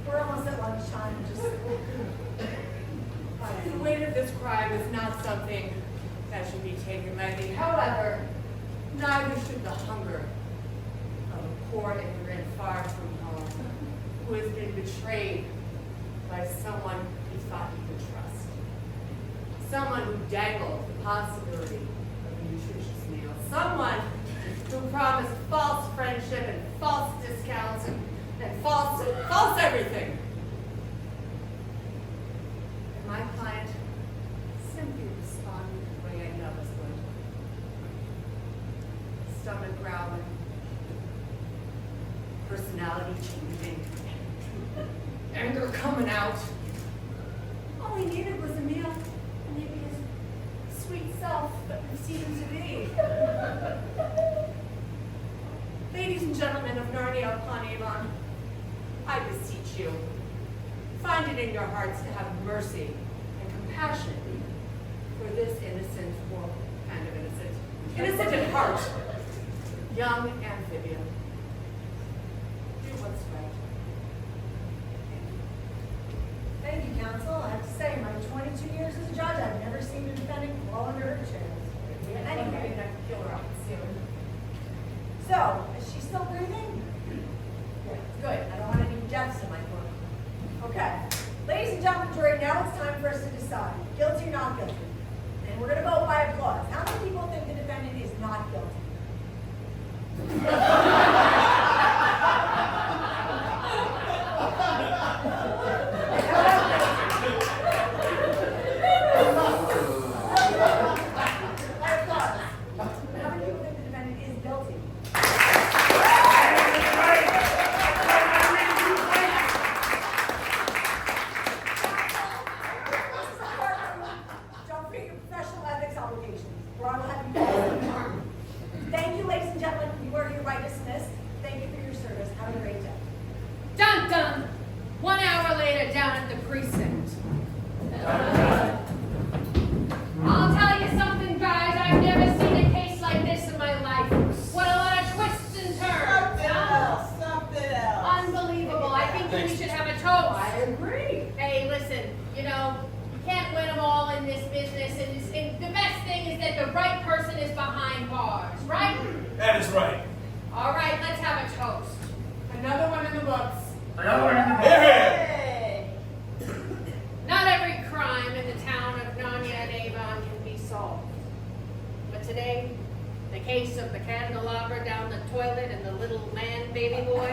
We're almost at lunchtime, just. The weight of this crime is not something that should be taken lightly. However, neither should the hunger of a poor immigrant far from home who has been betrayed by someone he thought he could trust. Someone who dangled the possibility of a nutritious meal. Someone who promised false friendship and false discounts and false everything. And my client simply responded the way I knew I was going to. Stomach growling, personality changing, coming out. All he needed was a meal, and maybe his sweet self that we've seen him to be. Ladies and gentlemen of Narnia upon Avon, I beseech you, find it in your hearts to have mercy and compassion for this innocent, or kind of innocent at heart, young amphibian. Do what's right. Thank you, counsel. I have to say, in my 22 years as a judge, I've never seen a defendant fall under her chairs. Anyway, Kill her out. so, is she still breathing? Yeah, good. I don't want any deaths in my court. Okay. Ladies and gentlemen, jury, now it's time for us to decide, guilty or not guilty. And we're going to vote by applause. How many people think the defendant is not guilty? Thank you, ladies and gentlemen. You are hereby dismissed. Thank you for your service. Have a great day. Dun dun! 1 hour later, down at the precinct. I'll tell you something, guys. I've never seen a case like this in my life. What a lot of twists and turns. Something else. Unbelievable. I think we should have a toast. I agree. Hey, listen, you can't win them all in this business, and the best thing is that the right person is behind bars, right? That is right. All right, let's have a toast. Another one in the books. Another one in the book. Hey. Not every crime in the town of Narnia and Avon can be solved. But today, the case of the candelabra down the toilet and the little man baby boy